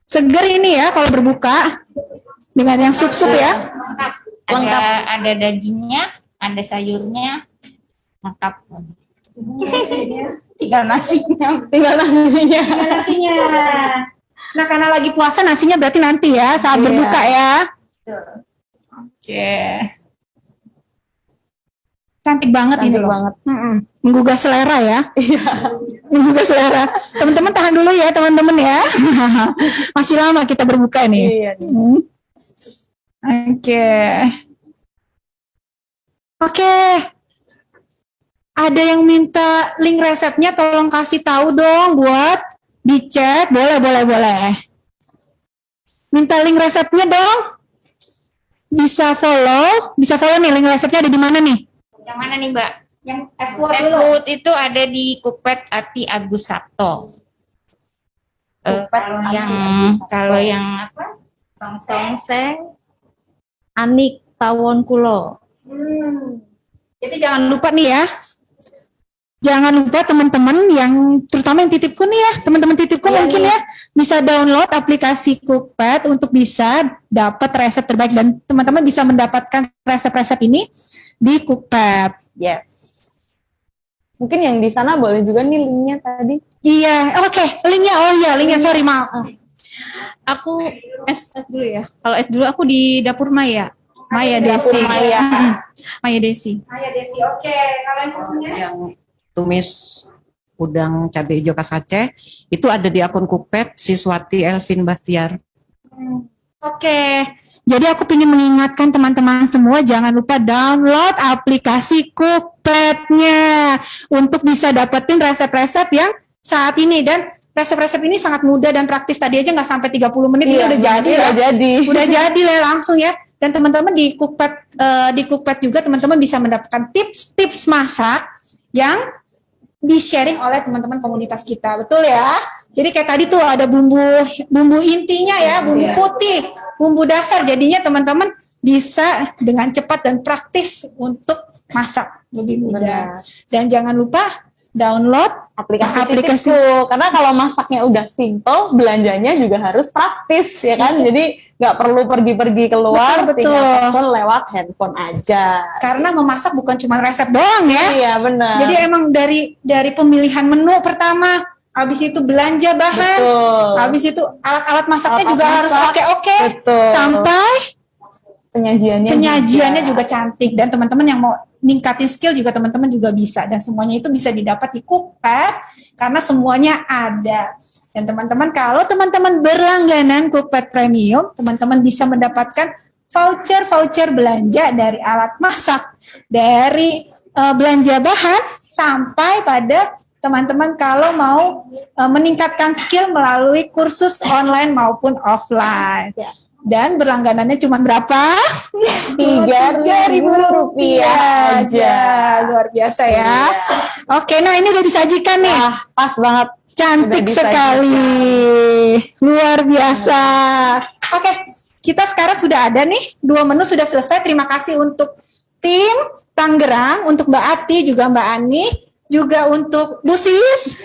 Seger ini ya kalau berbuka dengan yang sup-sup ya.
Lengkap. Ada dagingnya, ada sayurnya, lengkap. Tinggal nasinya.
Tinggal nasinya.
Nasinya. Nah karena lagi puasa nasinya berarti nanti ya saat
Iya.
berbuka ya.
Oke.
Cantik banget ini
Cantik
loh.
banget.
Menggugah selera ya. Iya. Menggugah selera. Teman-teman tahan dulu ya teman-teman ya. Masih lama kita berbuka nih.
Iya.
Oke. Oke. Ada yang minta link resepnya, tolong kasih tahu dong buat dicek. Boleh. Minta link resepnya dong. Bisa follow nih link resepnya ada di mana nih?
Yang mana nih Mbak?
Yang es
Es food itu ada di Cookpad Ati Agus Sabto. Kalau yang apa?
Tongseng, Anik Tawon Kulo.
Jadi jangan lupa nih ya. Jangan lupa teman-teman yang terutama yang titipku nih ya, teman-teman titipku mungkin ya bisa download aplikasi Cookpad untuk bisa dapat resep terbaik dan teman-teman bisa mendapatkan resep-resep ini di Cookpad.
Yes. Mungkin yang di sana boleh juga nih linknya tadi.
Iya, oke. Linknya sorry maaf.
Aku S dulu ya. Kalau S dulu aku di Dapur Maya. Maya
Dapur
Desi.
Maya.
Maya Desi.
Maya Desi, oke. Kalau yang satunya?
Yang tumis udang cabai hijau khas Aceh itu ada di akun Cookpad Siswati Elvin Bahtiar.
Oke. Jadi aku ingin mengingatkan teman-teman semua jangan lupa download aplikasi Cookpad-nya untuk bisa dapetin resep-resep yang saat ini dan resep-resep ini sangat mudah dan praktis. Tadi aja nggak sampai 30 menit ini udah jadi ya. Udah jadi lah langsung ya. Dan teman-teman di Cookpad juga teman-teman bisa mendapatkan tips-tips masak yang di-sharing oleh teman-teman komunitas kita. Betul ya? Jadi kayak tadi tuh ada bumbu intinya ya, bumbu putih, bumbu dasar. Jadinya teman-teman bisa dengan cepat dan praktis untuk masak lebih mudah. Dan jangan lupa download
aplikasi Titipku. Karena kalau masaknya udah simple, belanjanya juga harus praktis ya kan. Jadi nggak perlu pergi-pergi keluar,
Betul.
tinggal pesan lewat handphone aja.
Karena memasak bukan cuma resep doang ya.
Iya benar.
Jadi emang dari pemilihan menu pertama, habis itu belanja bahan,
Betul.
habis itu alat-alat masaknya
Alat-alat
juga harus
masak.
oke-oke,
Betul.
sampai
penyajiannya
juga cantik. Dan teman-teman yang mau ningkatin skill juga teman-teman juga bisa, dan semuanya itu bisa didapat di Cookpad karena semuanya ada. Dan teman-teman kalau teman-teman berlangganan Cookpad Premium, teman-teman bisa mendapatkan voucher belanja dari alat masak, dari belanja bahan, sampai pada teman-teman kalau mau meningkatkan skill melalui kursus online maupun offline. Dan berlangganannya cuma berapa?
Rp3.000
aja. Luar biasa ya. Oke, nah ini udah disajikan nih.
Pas banget.
Cantik
Udah
sekali. Luar biasa. Oke, kita sekarang sudah ada nih 2 menu sudah selesai. Terima kasih untuk tim Tangerang, untuk Mbak Ati juga Mbak Ani, juga untuk Bu Sis,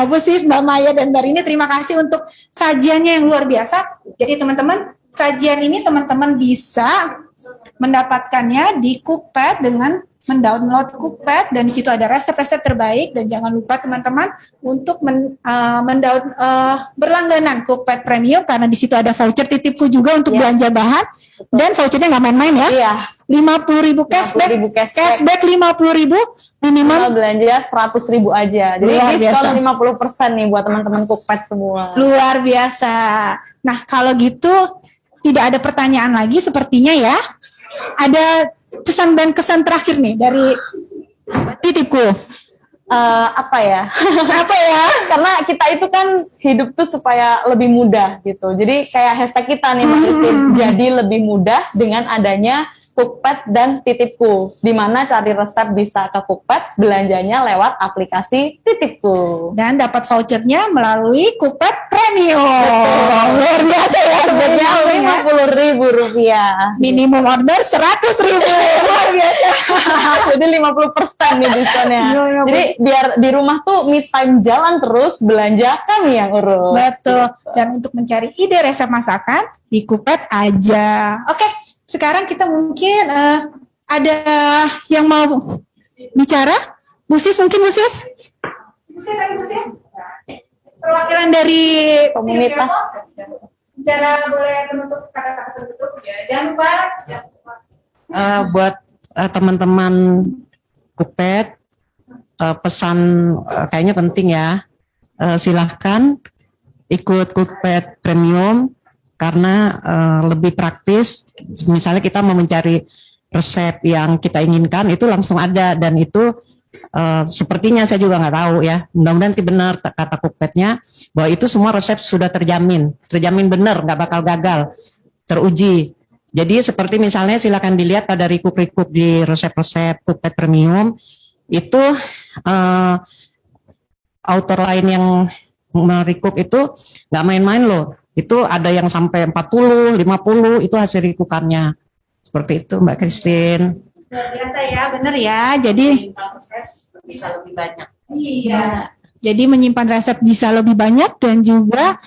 Bu Sis, Mbak Maya dan Mbak Rini. Terima kasih untuk sajiannya yang luar biasa. Jadi teman-teman, sajian ini teman-teman bisa mendapatkannya di Cookpad dengan mendownload Cookpad, dan di situ ada resep-resep terbaik. Dan jangan lupa teman-teman untuk berlangganan Cookpad Premium, karena di situ ada voucher titipku juga untuk belanja bahan. Dan vouchernya nggak main-main ya.
Iya.
50.000 cashback,
50.000
cashback 50.000 minimal
belanja 100.000 aja. Jadi
Luar biasa.
diskon 50% nih buat teman-teman Cookpad semua.
luar biasa. Nah kalau gitu tidak ada pertanyaan lagi sepertinya ya. Ada pesan dan kesan terakhir nih dari titipku.
Apa ya?
Apa ya?
Karena kita itu kan hidup tuh supaya lebih mudah gitu. Jadi kayak hashtag kita nih Mbak Christine, jadi lebih mudah dengan adanya Cookpad dan Titipku. Di mana cari resep bisa ke Cookpad, belanjanya lewat aplikasi Titipku.
Dan dapat vouchernya melalui Cookpad Premium. Luar biasa ya
Sebenarnya
sebenarnya.
Rp50.000.
Minimum order 100.000. Luar biasa.
Jadi 50% nih diskonnya. Jadi biar di rumah tuh me time jalan terus, belanja kami yang urus.
Betul. Dan untuk mencari ide resep masakan di Cookpad aja. Oke, sekarang kita mungkin ada yang mau bicara? Bu Sis mungkin, Bu Sis? Bu Sis? Perwakilan dari
Komunitas.
Bicara boleh menutup kata-kata tertutup ya. Jangan lupa.
Buat teman-teman Cookpad, pesan kayaknya penting ya. Silahkan ikut Cookpad Premium karena lebih praktis. Misalnya kita mau mencari resep yang kita inginkan itu langsung ada, dan itu sepertinya saya juga nggak tahu ya. Mudah-mudahan nanti benar kata Cookpadnya bahwa itu semua resep sudah terjamin benar, nggak bakal gagal, teruji. Jadi seperti misalnya silakan dilihat pada recook di resep-resep Cookpad Premium itu author lain yang merecook itu nggak main-main loh. Itu ada yang sampai 40, 50 itu hasil recookannya. Seperti itu Mbak Christine.
Luar biasa ya, benar ya. Jadi
Bisa lebih banyak.
iya. Jadi menyimpan resep bisa lebih banyak, dan juga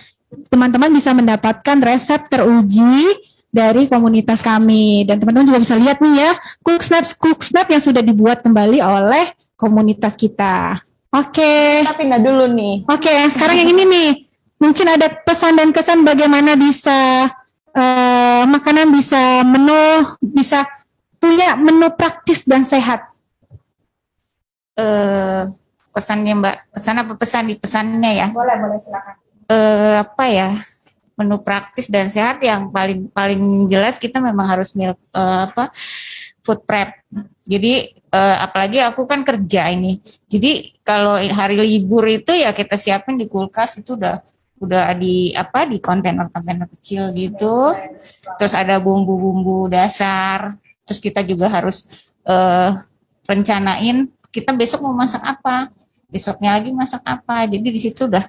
teman-teman bisa mendapatkan resep teruji dari komunitas kami. Dan teman-teman juga bisa lihat nih ya, Cooksnap yang sudah dibuat kembali oleh komunitas kita. Oke.
Kita pindah dulu nih.
Oke, sekarang yang ini nih. Mungkin ada pesan dan kesan bagaimana bisa makanan bisa bisa punya menu praktis dan sehat.
Pesannya Mbak, pesan apa pesan di pesannya ya?
Boleh silakan.
Apa ya? Menu praktis dan sehat yang paling jelas kita memang harus food prep. Jadi apalagi aku kan kerja ini. Jadi kalau hari libur itu ya kita siapin di kulkas itu udah di kontainer kecil gitu. Terus ada bumbu-bumbu dasar. Terus kita juga harus rencanain kita besok mau masak apa. Besoknya lagi masak apa. Jadi di situ udah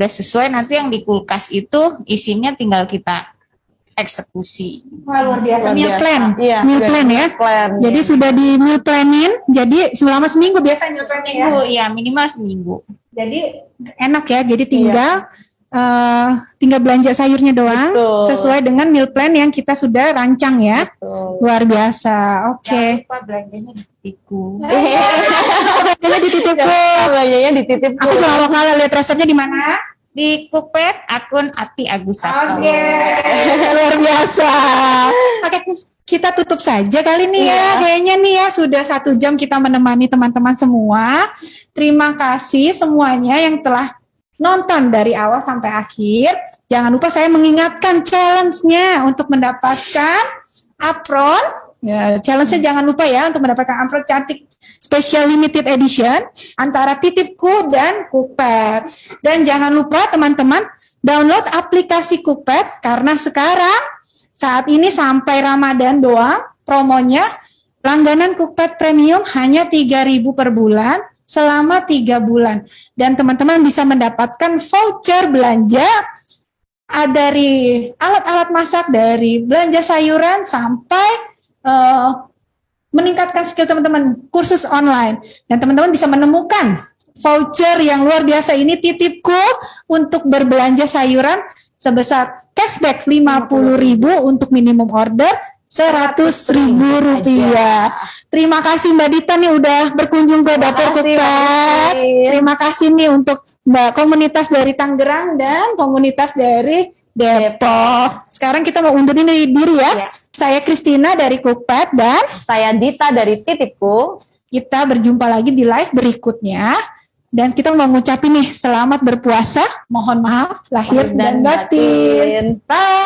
sesuai, nanti yang di kulkas itu isinya tinggal kita eksekusi.
Wah, luar biasa. Meal plan.
Iya,
Meal plan ya.
Plan.
Jadi sudah di meal planin. Jadi selama seminggu biasanya meal plannya ya.
Iya, minimal seminggu.
Jadi enak ya. Jadi tinggal belanja sayurnya doang.
Betul.
Sesuai dengan meal plan yang kita sudah rancang ya.
Betul.
Luar biasa. Oke.
Jangan lupa belanjanya di Titipku.
Belanjanya di Titipku.
Belanjanya di Titipku.
Aku kalau kalah lihat resepnya di mana?
Di Cookpad akun Ati Agusatno.
Oke. Luar biasa. Oke. Kita tutup saja kali ini ya. Kayaknya nih ya sudah 1 jam kita menemani teman-teman semua. Terima kasih semuanya yang telah nonton dari awal sampai akhir. Jangan lupa saya mengingatkan challenge-nya untuk mendapatkan apron. Ya, challenge-nya jangan lupa ya untuk mendapatkan apron cantik special limited edition antara Titipku dan Cookpad. Dan jangan lupa teman-teman download aplikasi Cookpad karena sekarang saat ini sampai Ramadan doang promonya langganan Cookpad Premium hanya 3.000 per bulan selama 3 bulan. Dan teman-teman bisa mendapatkan voucher belanja dari alat-alat masak, dari belanja sayuran sampai meningkatkan skill teman-teman, kursus online. Dan teman-teman bisa menemukan voucher yang luar biasa ini, titipku untuk berbelanja sayuran sebesar cashback 50.000 untuk minimum order 100.000 rupiah. Terima kasih Mbak Dita nih udah berkunjung ke Dapur Kupet. Terima kasih nih untuk Mbak komunitas dari Tangerang dan komunitas dari Depok. Sekarang kita mau undur diri ya. Saya Christina dari Kupet dan
Saya Dita dari Titipku.
kita berjumpa lagi di live berikutnya. Dan kita mau ngucapin nih selamat berpuasa. Mohon maaf lahir dan batin.
Bye.